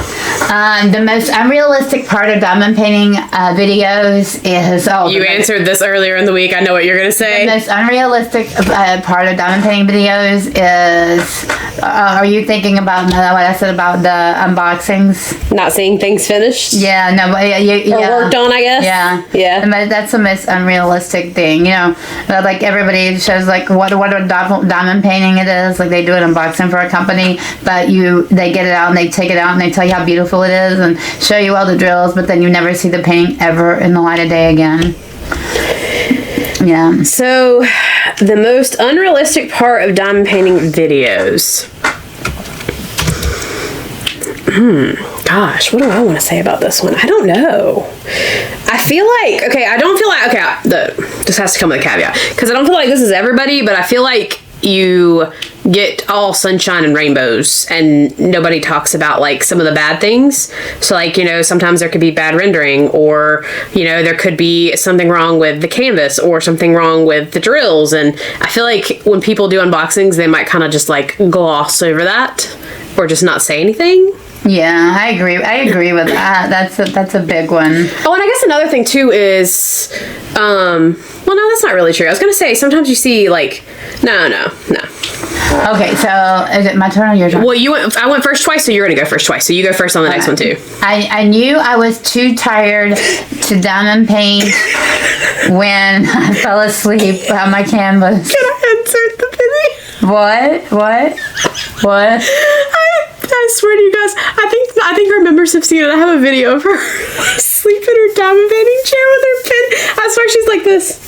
[SPEAKER 2] The most unrealistic part of diamond painting videos is...
[SPEAKER 1] You answered this earlier in the week. I know what you're going to say.
[SPEAKER 2] The most unrealistic part of diamond painting videos is... are you thinking about what I said about the unboxings?
[SPEAKER 1] Not seeing things finished?
[SPEAKER 2] Yeah, no, but
[SPEAKER 1] or worked on, I guess?
[SPEAKER 2] Yeah.
[SPEAKER 1] Yeah.
[SPEAKER 2] But that's the most unrealistic thing, everybody shows what a diamond painting it is. They do an unboxing for a company, but they get it out and they take it out and they tell you how beautiful it is and show you all the drills, but then you never see the painting ever in the light of day again. Yeah.
[SPEAKER 1] So, the most unrealistic part of diamond painting videos. Gosh, what do I want to say about this one? I don't know. I feel like, this has to come with a caveat, because I don't feel like this is everybody, but I feel like you get all sunshine and rainbows and nobody talks about like some of the bad things. So like, sometimes there could be bad rendering, or there could be something wrong with the canvas or something wrong with the drills, and I feel like when people do unboxings they might kind of just like gloss over that or just not say anything.
[SPEAKER 2] Yeah, I agree with that. That's a big one.
[SPEAKER 1] Oh, and I guess another thing too is, well, no, that's not really true. I was gonna say sometimes you see like, no.
[SPEAKER 2] Okay, so is it my turn or your turn?
[SPEAKER 1] Well, I went first twice, so you're gonna go first twice. So you go first on the next one too.
[SPEAKER 2] I knew I was too tired to diamond paint when I fell asleep on my canvas.
[SPEAKER 1] Can I insert the video?
[SPEAKER 2] What?
[SPEAKER 1] I swear to you guys, I think our members have seen it. I have a video of her sleeping in her diamond painting chair with her pen. I swear she's like this.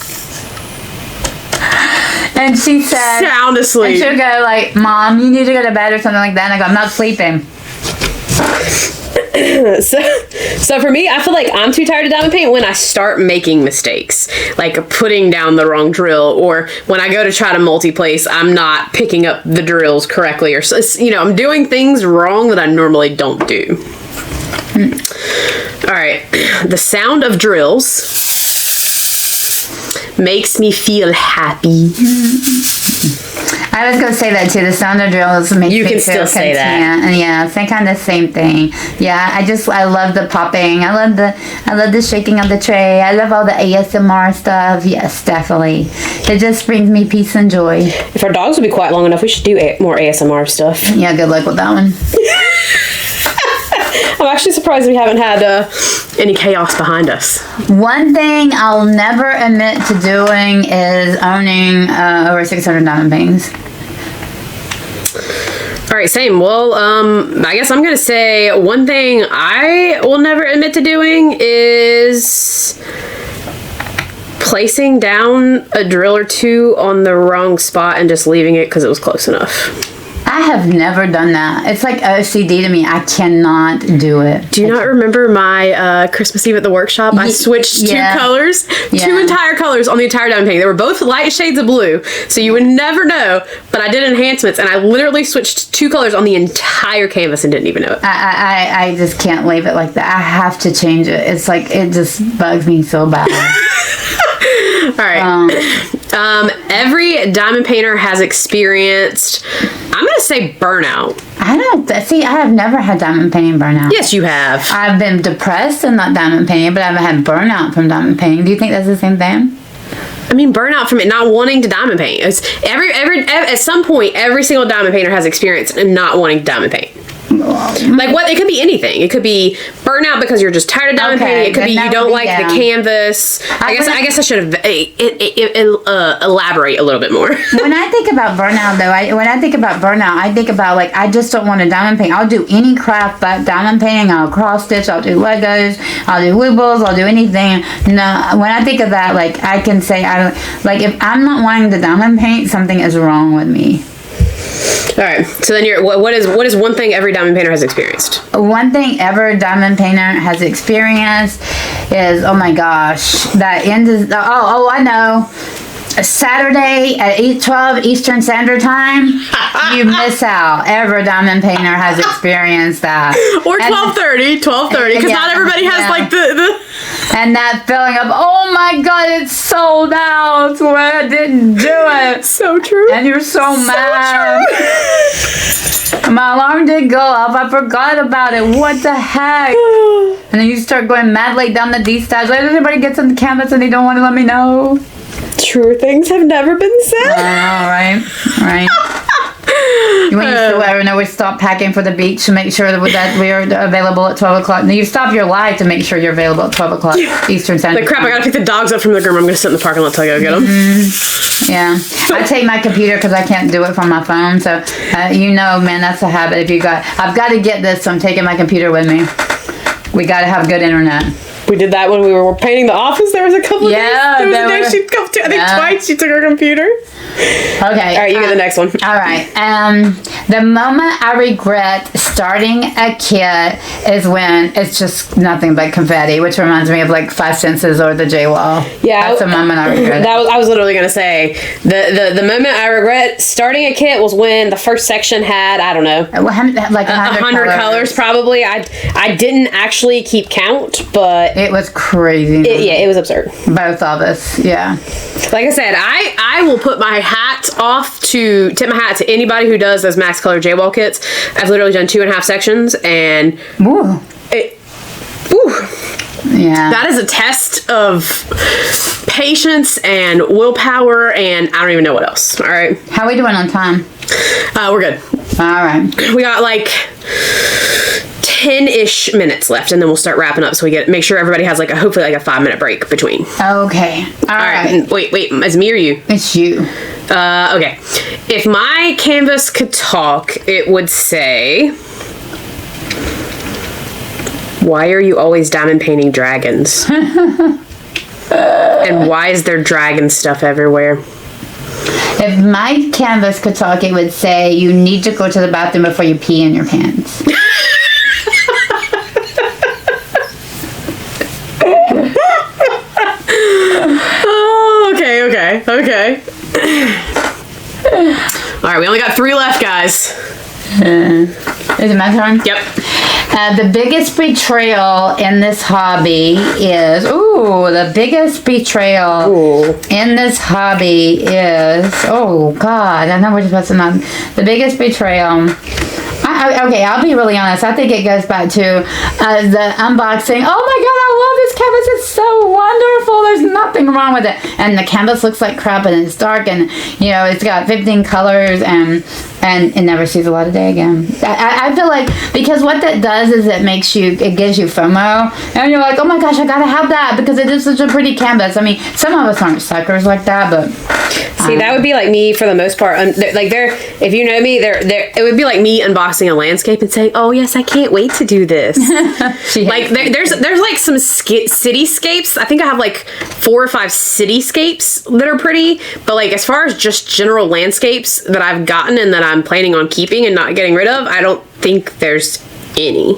[SPEAKER 2] And she said,
[SPEAKER 1] sound asleep.
[SPEAKER 2] And she'll go like, Mom, you need to go to bed or something like that. And I go, I'm not sleeping.
[SPEAKER 1] So for me, I feel like I'm too tired to diamond paint when I start making mistakes, like putting down the wrong drill, or when I go to try to multi-place, I'm not picking up the drills correctly, or I'm doing things wrong that I normally don't do. All right, the sound of drills makes me feel happy.
[SPEAKER 2] I was going to say that too. The sound of drills makes me feel content. Say that. And yeah, it's kind of the same thing. Yeah, I love the popping. I love the shaking of the tray. I love all the ASMR stuff. Yes, definitely. It just brings me peace and joy.
[SPEAKER 1] If our dogs would be quiet long enough, we should do more ASMR stuff.
[SPEAKER 2] Yeah, good luck with that one.
[SPEAKER 1] I'm actually surprised we haven't had any chaos behind us.
[SPEAKER 2] One thing I'll never admit to doing is owning over 600 diamond paintings.
[SPEAKER 1] All right, same. Well, I guess I'm going to say one thing I will never admit to doing is placing down a drill or two on the wrong spot and just leaving it because it was close enough.
[SPEAKER 2] I have never done that. It's like OCD to me. I cannot do it.
[SPEAKER 1] Do you not remember my Christmas Eve at the workshop? I switched two colors, two entire colors on the entire diamond painting. They were both light shades of blue, so you would never know, but I did enhancements, and I literally switched two colors on the entire canvas and didn't even know it.
[SPEAKER 2] I just can't leave it like that. I have to change it. It's like, it just bugs me so bad.
[SPEAKER 1] All right. Every diamond painter has experienced, I'm going to say burnout.
[SPEAKER 2] I have never had diamond painting burnout.
[SPEAKER 1] Yes, you have.
[SPEAKER 2] I've been depressed and not diamond painting, but I haven't had burnout from diamond painting. Do you think that's the same thing?
[SPEAKER 1] I mean, burnout from it not wanting to diamond paint. It's at some point, every single diamond painter has experienced not wanting to diamond paint. Like what? It could be anything. It could be burnout because you're just tired of diamond painting. It could be you don't like the canvas. I guess I should have elaborate a little bit more.
[SPEAKER 2] When I think about burnout, though, I think about like I just don't want to diamond paint. I'll do any craft but diamond painting. I'll cross stitch. I'll do Legos. I'll do wibbles. I'll do anything. No, when I think of that, like I can say if I'm not wanting to diamond paint, something is wrong with me.
[SPEAKER 1] All right. So then, what is one thing every diamond painter has experienced?
[SPEAKER 2] One thing every diamond painter has experienced is, oh my gosh, that end is. Oh, I know. Saturday at 8:12 Eastern Standard Time, you miss out. Every diamond painter has experienced that. Or
[SPEAKER 1] 12:30, because not everybody has like the.
[SPEAKER 2] And that feeling of, oh my God, it's sold out. Well, I didn't do it.
[SPEAKER 1] So true.
[SPEAKER 2] And you're so mad. My alarm did go off. I forgot about it. What the heck? And then you start going madly down the D stage. Everybody gets on the canvas and they don't want to let me know.
[SPEAKER 1] Truer things have never been said.
[SPEAKER 2] Right. When you still ever know we stop packing for the beach to make sure that we are available at 12 o'clock. No, you stop your live to make sure you're available at 12 o'clock Eastern Standard Time.
[SPEAKER 1] Like crap, I gotta pick the dogs up from the groom. I'm gonna sit in the parking lot till I go get them.
[SPEAKER 2] Mm-hmm. Yeah. I take my computer because I can't do it from my phone. So, man, that's a habit. I've got to get this, so I'm taking my computer with me. We got to have good internet.
[SPEAKER 1] We did that when we were painting the office. There was a couple of days. I think twice she took her computer.
[SPEAKER 2] Okay.
[SPEAKER 1] All right, you get the next one.
[SPEAKER 2] All right. The moment I regret starting a kit is when it's just nothing but confetti, which reminds me of like Five Senses or the J-Wall.
[SPEAKER 1] Yeah,
[SPEAKER 2] that's the moment I regret.
[SPEAKER 1] I was literally gonna say the moment I regret starting a kit was when the first section had, I don't know,
[SPEAKER 2] like
[SPEAKER 1] 100 colors probably. I didn't actually keep count, but
[SPEAKER 2] it was crazy.
[SPEAKER 1] It was absurd.
[SPEAKER 2] Both of us, yeah.
[SPEAKER 1] Like I said, I will put my hat off to tip my hat to anybody who does those Max Color J-Wall kits. I've literally done 2.5 sections, and
[SPEAKER 2] ooh. Yeah,
[SPEAKER 1] that is a test of patience and willpower, and I don't even know what else. All right,
[SPEAKER 2] how are we doing on time?
[SPEAKER 1] We're good.
[SPEAKER 2] All right,
[SPEAKER 1] we got like 10-ish minutes left, and then we'll start wrapping up. So we make sure everybody has like hopefully like a 5-minute break between.
[SPEAKER 2] Okay. All right.
[SPEAKER 1] Wait, is it me or you?
[SPEAKER 2] It's you.
[SPEAKER 1] Okay. If my canvas could talk, it would say, "Why are you always diamond painting dragons? And why is there dragon stuff everywhere?"
[SPEAKER 2] If my canvas could talk, it would say, "You need to go to the bathroom before you pee in your pants."
[SPEAKER 1] Oh, okay. All right, we only got 3 left, guys.
[SPEAKER 2] Is it my turn?
[SPEAKER 1] Yep.
[SPEAKER 2] The biggest betrayal in this hobby is... the biggest betrayal in this hobby is... Oh, God. I know we're supposed to not... The biggest betrayal... Okay, I'll be really honest. I think it goes back to the unboxing. Oh my God, I love this canvas. It's so wonderful. There's nothing wrong with it. And the canvas looks like crap, and it's dark, and it's got 15 colors, and it never sees a light of day again. I feel like, because what that does is it gives you FOMO, and you're like, oh my gosh, I gotta have that because it is such a pretty canvas. I mean, some of us aren't suckers like that, but
[SPEAKER 1] see, that would be like me for the most part. Like if you know me, it would be like me unboxing a landscape and saying, "Oh yes, I can't wait to do this." Like there's like some cityscapes. I think I have like 4 or 5 cityscapes that are pretty, but like as far as just general landscapes that I've gotten and that I'm planning on keeping and not getting rid of, I don't think there's any.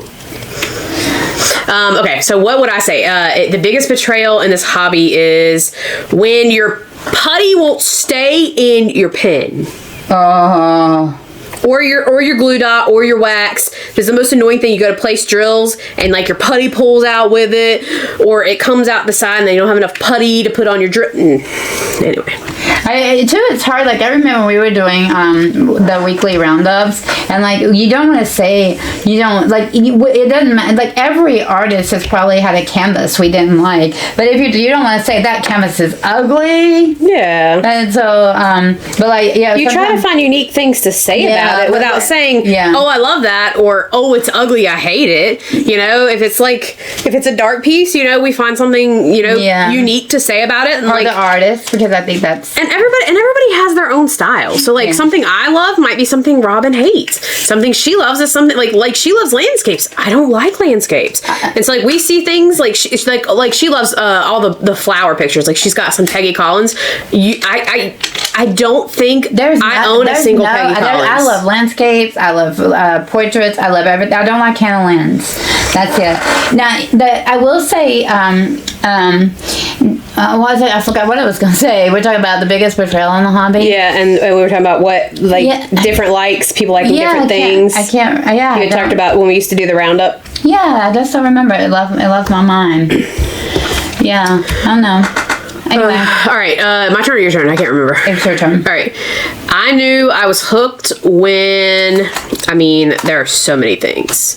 [SPEAKER 1] Okay, so what would I say? The biggest betrayal in this hobby is when your putty won't stay in your pen. Or your glue dot or your wax. It's the most annoying thing. You go to place drills and like your putty pulls out with it, or it comes out the side and then you don't have enough putty to put on your drill. Anyway.
[SPEAKER 2] It's hard. Like I remember we were doing the weekly roundups, and like you don't want to say you don't like it doesn't matter. Like every artist has probably had a canvas we didn't like, but if you don't want to say that canvas is ugly.
[SPEAKER 1] Yeah.
[SPEAKER 2] And so but like
[SPEAKER 1] you try to find unique things to say about it without saying, "Oh, I love that," or "Oh, it's ugly, I hate it." If it's a dark piece, we find something unique to say about it, and
[SPEAKER 2] or the artist, because I think that's
[SPEAKER 1] everybody has their own style. So like something I love might be something Robin hates. Something she loves is something like she loves landscapes. I don't like landscapes. And so like we see things like she loves all the flower pictures. Like she's got some Peggy Collins. I don't think I own a single Peggy Collins.
[SPEAKER 2] I love landscapes. I love portraits. I love everything. I don't like Hannah Lynn's. That's it. Now, I will say, I forgot what I was going to say. We're talking about the biggest betrayal in the hobby.
[SPEAKER 1] Yeah, and we were talking about different likes. People liking different things.
[SPEAKER 2] I can't. Yeah,
[SPEAKER 1] you talked about when we used to do the roundup.
[SPEAKER 2] Yeah, I just don't remember. It left my mind. Yeah, I don't know. Anyway.
[SPEAKER 1] All right, my turn or your turn? I can't remember.
[SPEAKER 2] It's your turn.
[SPEAKER 1] All right. I knew I was hooked when, there are so many things.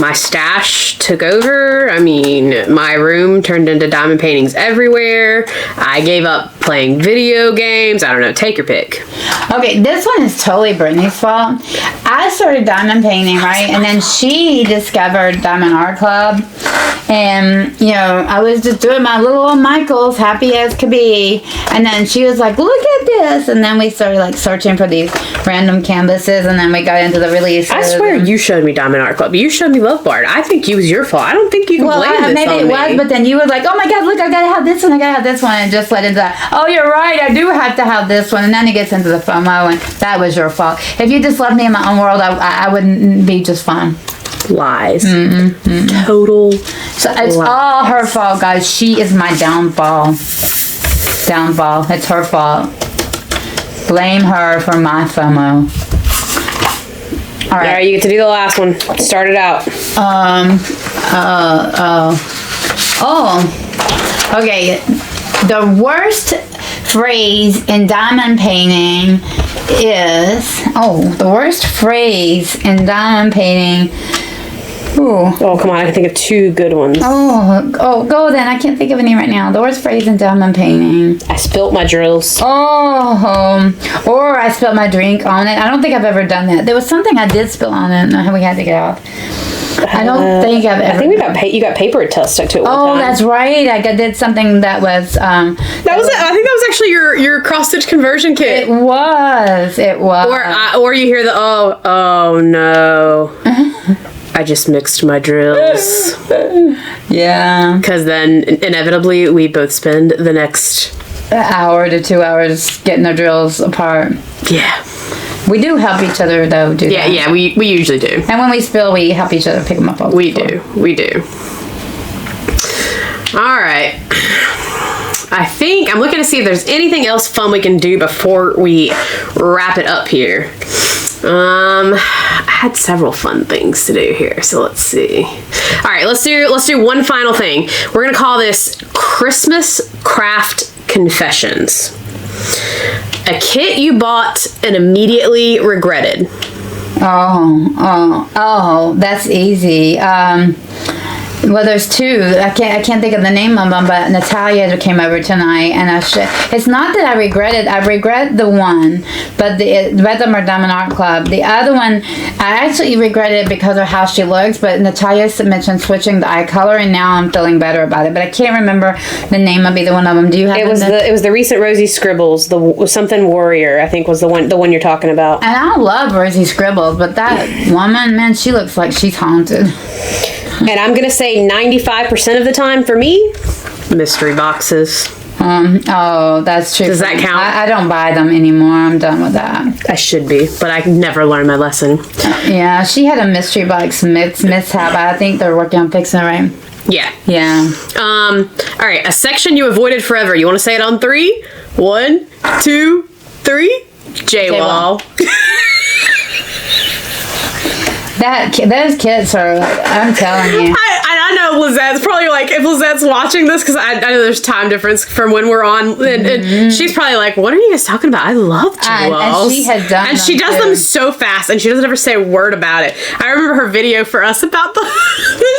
[SPEAKER 1] My stash took over. My room turned into diamond paintings everywhere. I gave up playing video games. I don't know. Take your pick.
[SPEAKER 2] Okay, this one is totally Brittany's fault. I started diamond painting, right? And then she discovered Diamond Art Club. And, I was just doing my little old Michaels, happy as could be. And then she was like, look at this. And then we started, like, searching for these random canvases. And then we got into the releases.
[SPEAKER 1] I swear you showed me Diamond Art Club. You showed me Love Bard. I think it was your fault. I don't think you can blame this on me.
[SPEAKER 2] Maybe it was, but then you were like, oh, my God, look, I got to have this one. I got to have this one. And just led into that. Oh, you're right. I do have to have this one. And then it gets into the FOMO, and that was your fault. If you just left me in my own world, I wouldn't be just fine.
[SPEAKER 1] Lies. Total.
[SPEAKER 2] So it's all her fault, guys. She is my downfall. It's her fault. Blame her for my FOMO. All right,
[SPEAKER 1] you get to do the last one. Start it out.
[SPEAKER 2] Okay. The worst phrase in diamond painting is... Ooh.
[SPEAKER 1] Oh, come on. I can think of two good ones.
[SPEAKER 2] Oh, go then. I can't think of any right now. The worst phrase in diamond painting.
[SPEAKER 1] I spilt my drills.
[SPEAKER 2] Oh, or I spilled my drink on it. I don't think I've ever done that. There was something I did spill on it, and we had to get off. I don't think I've ever.
[SPEAKER 1] I think you got paper stuck to it.
[SPEAKER 2] Oh, that's right. I did something that was.
[SPEAKER 1] I think that was actually your cross stitch conversion kit.
[SPEAKER 2] It was.
[SPEAKER 1] Or you hear the oh no. I just mixed my drills.
[SPEAKER 2] Yeah.
[SPEAKER 1] Because then inevitably we both spend the next
[SPEAKER 2] hour to 2 hours getting our drills apart.
[SPEAKER 1] Yeah.
[SPEAKER 2] We do help each other though.
[SPEAKER 1] Yeah, we usually do.
[SPEAKER 2] And when we spill, we help each other pick them up.
[SPEAKER 1] We do. All right. I think I'm looking to see if there's anything else fun we can do before we wrap it up here. I had several fun things to do here, so let's see. All right, let's do one final thing. We're gonna call this Christmas Craft Confessions. A kit you bought and immediately regretted.
[SPEAKER 2] Oh, that's easy. Well, there's two. I can't think of the name of them, but Natalia came over tonight, and it's not that I regret it. I regret the one, but both of them are Diamond Art Club. The other one, I actually regretted it because of how she looks, but Natalia mentioned switching the eye color, and now I'm feeling better about it. But I can't remember the name of either one of them. Do you have?
[SPEAKER 1] It was the recent Rosie Scribbles. The something Warrior, I think, was the one you're talking about.
[SPEAKER 2] And I love Rosie Scribbles, but that woman, man, she looks like she's haunted.
[SPEAKER 1] And I'm going to say 95% of the time for me, mystery boxes.
[SPEAKER 2] Oh, that's true.
[SPEAKER 1] Does that count?
[SPEAKER 2] I don't buy them anymore. I'm done with that.
[SPEAKER 1] I should be, but I never learned my lesson.
[SPEAKER 2] Yeah, she had a mystery box mishap. I think they're working on fixing it, right?
[SPEAKER 1] Yeah.
[SPEAKER 2] Yeah.
[SPEAKER 1] All right, a section you avoided forever. You want to say it on 3? 1, 2, 3. J-Wall.
[SPEAKER 2] Those kids are, I'm telling you.
[SPEAKER 1] I know Lizette's probably like, if Lizette's watching this, because I know there's time difference from when we're on, and she's probably like, what are you guys talking about? I love J-Walls.
[SPEAKER 2] And she has done
[SPEAKER 1] and she does them so fast, and she doesn't ever say a word about it. I remember her video for us about the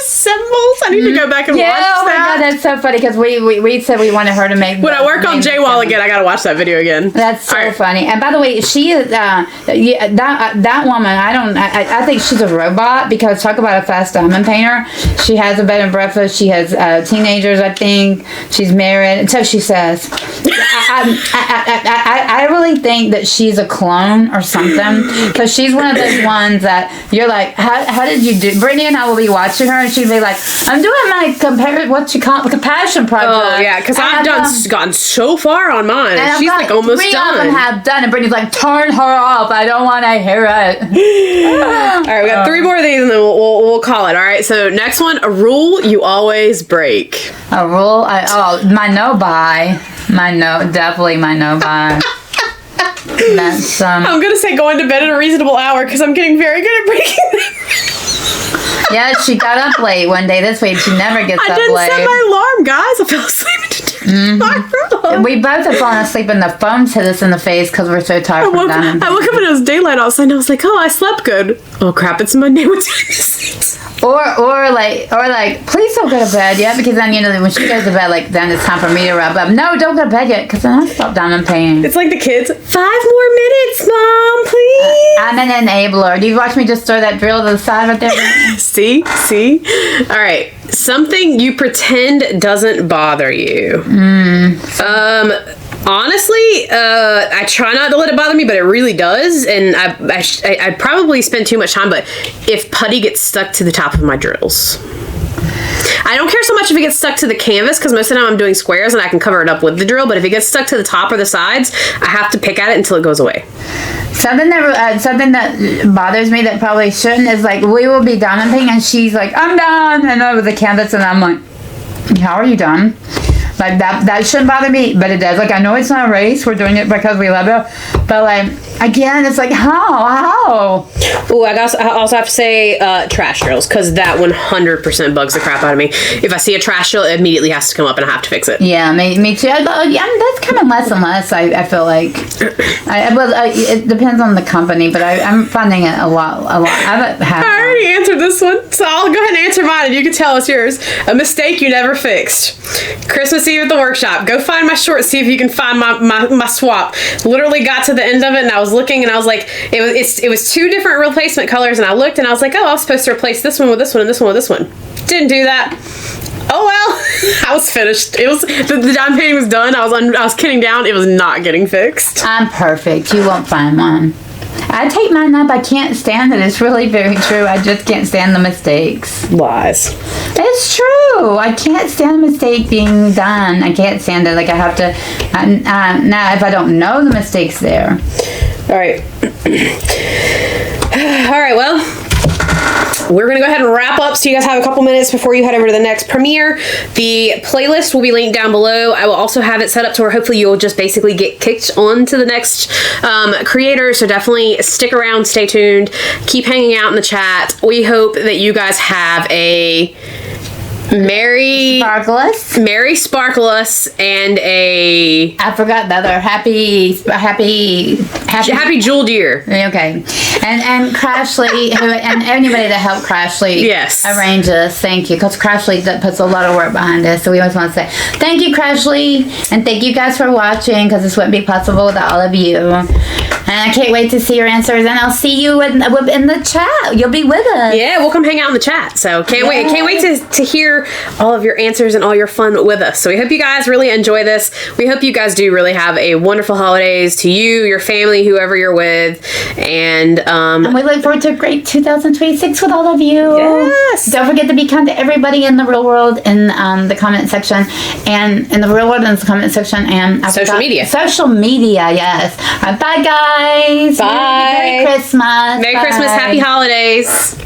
[SPEAKER 1] symbols. I need to go back and watch that.
[SPEAKER 2] Oh my God, that's so funny, because we said we wanted her to make.
[SPEAKER 1] When I work on J-Wall again, I gotta watch that video again.
[SPEAKER 2] That's so funny. And by the way, she is, that woman, I think she's a robot, because talk about a fast diamond painter. She has a bed and breakfast. She has teenagers, I think. She's married. So she says. I really think that she's a clone or something, because she's one of those ones that you're like, how did you do? Brittany and I will be watching her, and she'd be like, I'm doing my compassion project.
[SPEAKER 1] Oh yeah, because I've gotten so far on mine. And she's like almost
[SPEAKER 2] three
[SPEAKER 1] done.
[SPEAKER 2] Of them have done, and Brittany's like, turn her off. I don't want to hear it.
[SPEAKER 1] All right, we got 3 more of these, and then we'll call it. All right, so next one, a rule you always break.
[SPEAKER 2] A rule? My no buy. Definitely my no buy. That's
[SPEAKER 1] I'm gonna say going to bed at a reasonable hour, because I'm getting very good at breaking them.
[SPEAKER 2] Yeah, she got up late one day this week. She never gets up late. I didn't
[SPEAKER 1] set my alarm, guys. I fell asleep tomorrow.
[SPEAKER 2] We both have fallen asleep, and the phones hit us in the face because we're so tired from diamond.
[SPEAKER 1] I woke up and it was daylight outside, and I was like, oh, I slept good. Oh crap, it's Monday. What time is it?
[SPEAKER 2] Or like, please don't go to bed yet, because then, when she goes to bed, like, then it's time for me to wrap up. No, don't go to bed yet, because then I'll stop diamond painting.
[SPEAKER 1] It's like the kids, 5 more minutes, Mom, please.
[SPEAKER 2] I'm an enabler. Do you watch me just throw that drill to the side right there?
[SPEAKER 1] See? All right. Something you pretend doesn't bother you. Honestly, I try not to let it bother me, but it really does. And I probably spend too much time, but if putty gets stuck to the top of my drills. I don't care so much if it gets stuck to the canvas, because most of the time I'm doing squares and I can cover it up with the drill, but if it gets stuck to the top or the sides, I have to pick at it until it goes away.
[SPEAKER 2] Something that bothers me that probably shouldn't is like, we will be done and thing, and she's like, I'm done, and over the canvas, and I'm like, how are you done? Like, that shouldn't bother me, but it does. Like, I know it's not a race, we're doing it because we love it, but like, again, it's like, how?
[SPEAKER 1] Oh, I also have to say trash drills, because that 100% bugs the crap out of me. If I see a trash drill, it immediately has to come up and I have to fix it.
[SPEAKER 2] Yeah, me too. That's coming less and less, I feel like. It depends on the company, but I'm finding it a lot. I
[SPEAKER 1] already answered this one, so I'll go ahead and answer mine, and you can tell us yours. A mistake you never fixed. Christmas Eve at the workshop. Go find my short, see if you can find my swap. Literally got to the end of it, and I was looking, and I was like, it was two different replacement colors, and I looked, and I was like, oh, I was supposed to replace this one with this one and this one with this one. Didn't do that. Oh well, I was finished. It was the dime painting was done. I was kidding down. It was not getting fixed.
[SPEAKER 2] I'm perfect. You won't find one. I take mine up. I can't stand it. It's really very true. I just can't stand the mistakes.
[SPEAKER 1] Lies.
[SPEAKER 2] It's true. I can't stand a mistake being done. I can't stand it. Like, I have to. Now, if I don't know the mistake's there.
[SPEAKER 1] All right. All right. Well, we're going to go ahead and wrap up, so you guys have a couple minutes before you head over to the next premiere. The playlist will be linked down below. I will also have it set up to where hopefully you'll just basically get kicked on to the next creator, so definitely stick around, stay tuned, keep hanging out in the chat. We hope that you guys have a Merry Sparkless and a...
[SPEAKER 2] I forgot the other. Happy
[SPEAKER 1] Jeweled Year.
[SPEAKER 2] Okay. And Crashly, and anybody that helped Crashly arrange this, thank you. Because Crashly puts a lot of work behind this. So we always want to say thank you, Crashly. And thank you guys for watching, because this wouldn't be possible without all of you. And I can't wait to see your answers. And I'll see you in the chat. You'll be with us.
[SPEAKER 1] Yeah, we'll come hang out in the chat. So can't wait to hear all of your answers and all your fun with us. So we hope you guys really enjoy this. We hope you guys do really have a wonderful holidays to you, your family, whoever you're with. And
[SPEAKER 2] we look forward to a great 2026 with all of you.
[SPEAKER 1] Yes. Don't
[SPEAKER 2] forget to be kind to everybody in the real world in the comment section, and in the real world in the comment section, and
[SPEAKER 1] social media.
[SPEAKER 2] Social media, yes. All right, bye guys.
[SPEAKER 1] Bye.
[SPEAKER 2] Merry Christmas.
[SPEAKER 1] Merry Christmas. Happy holidays.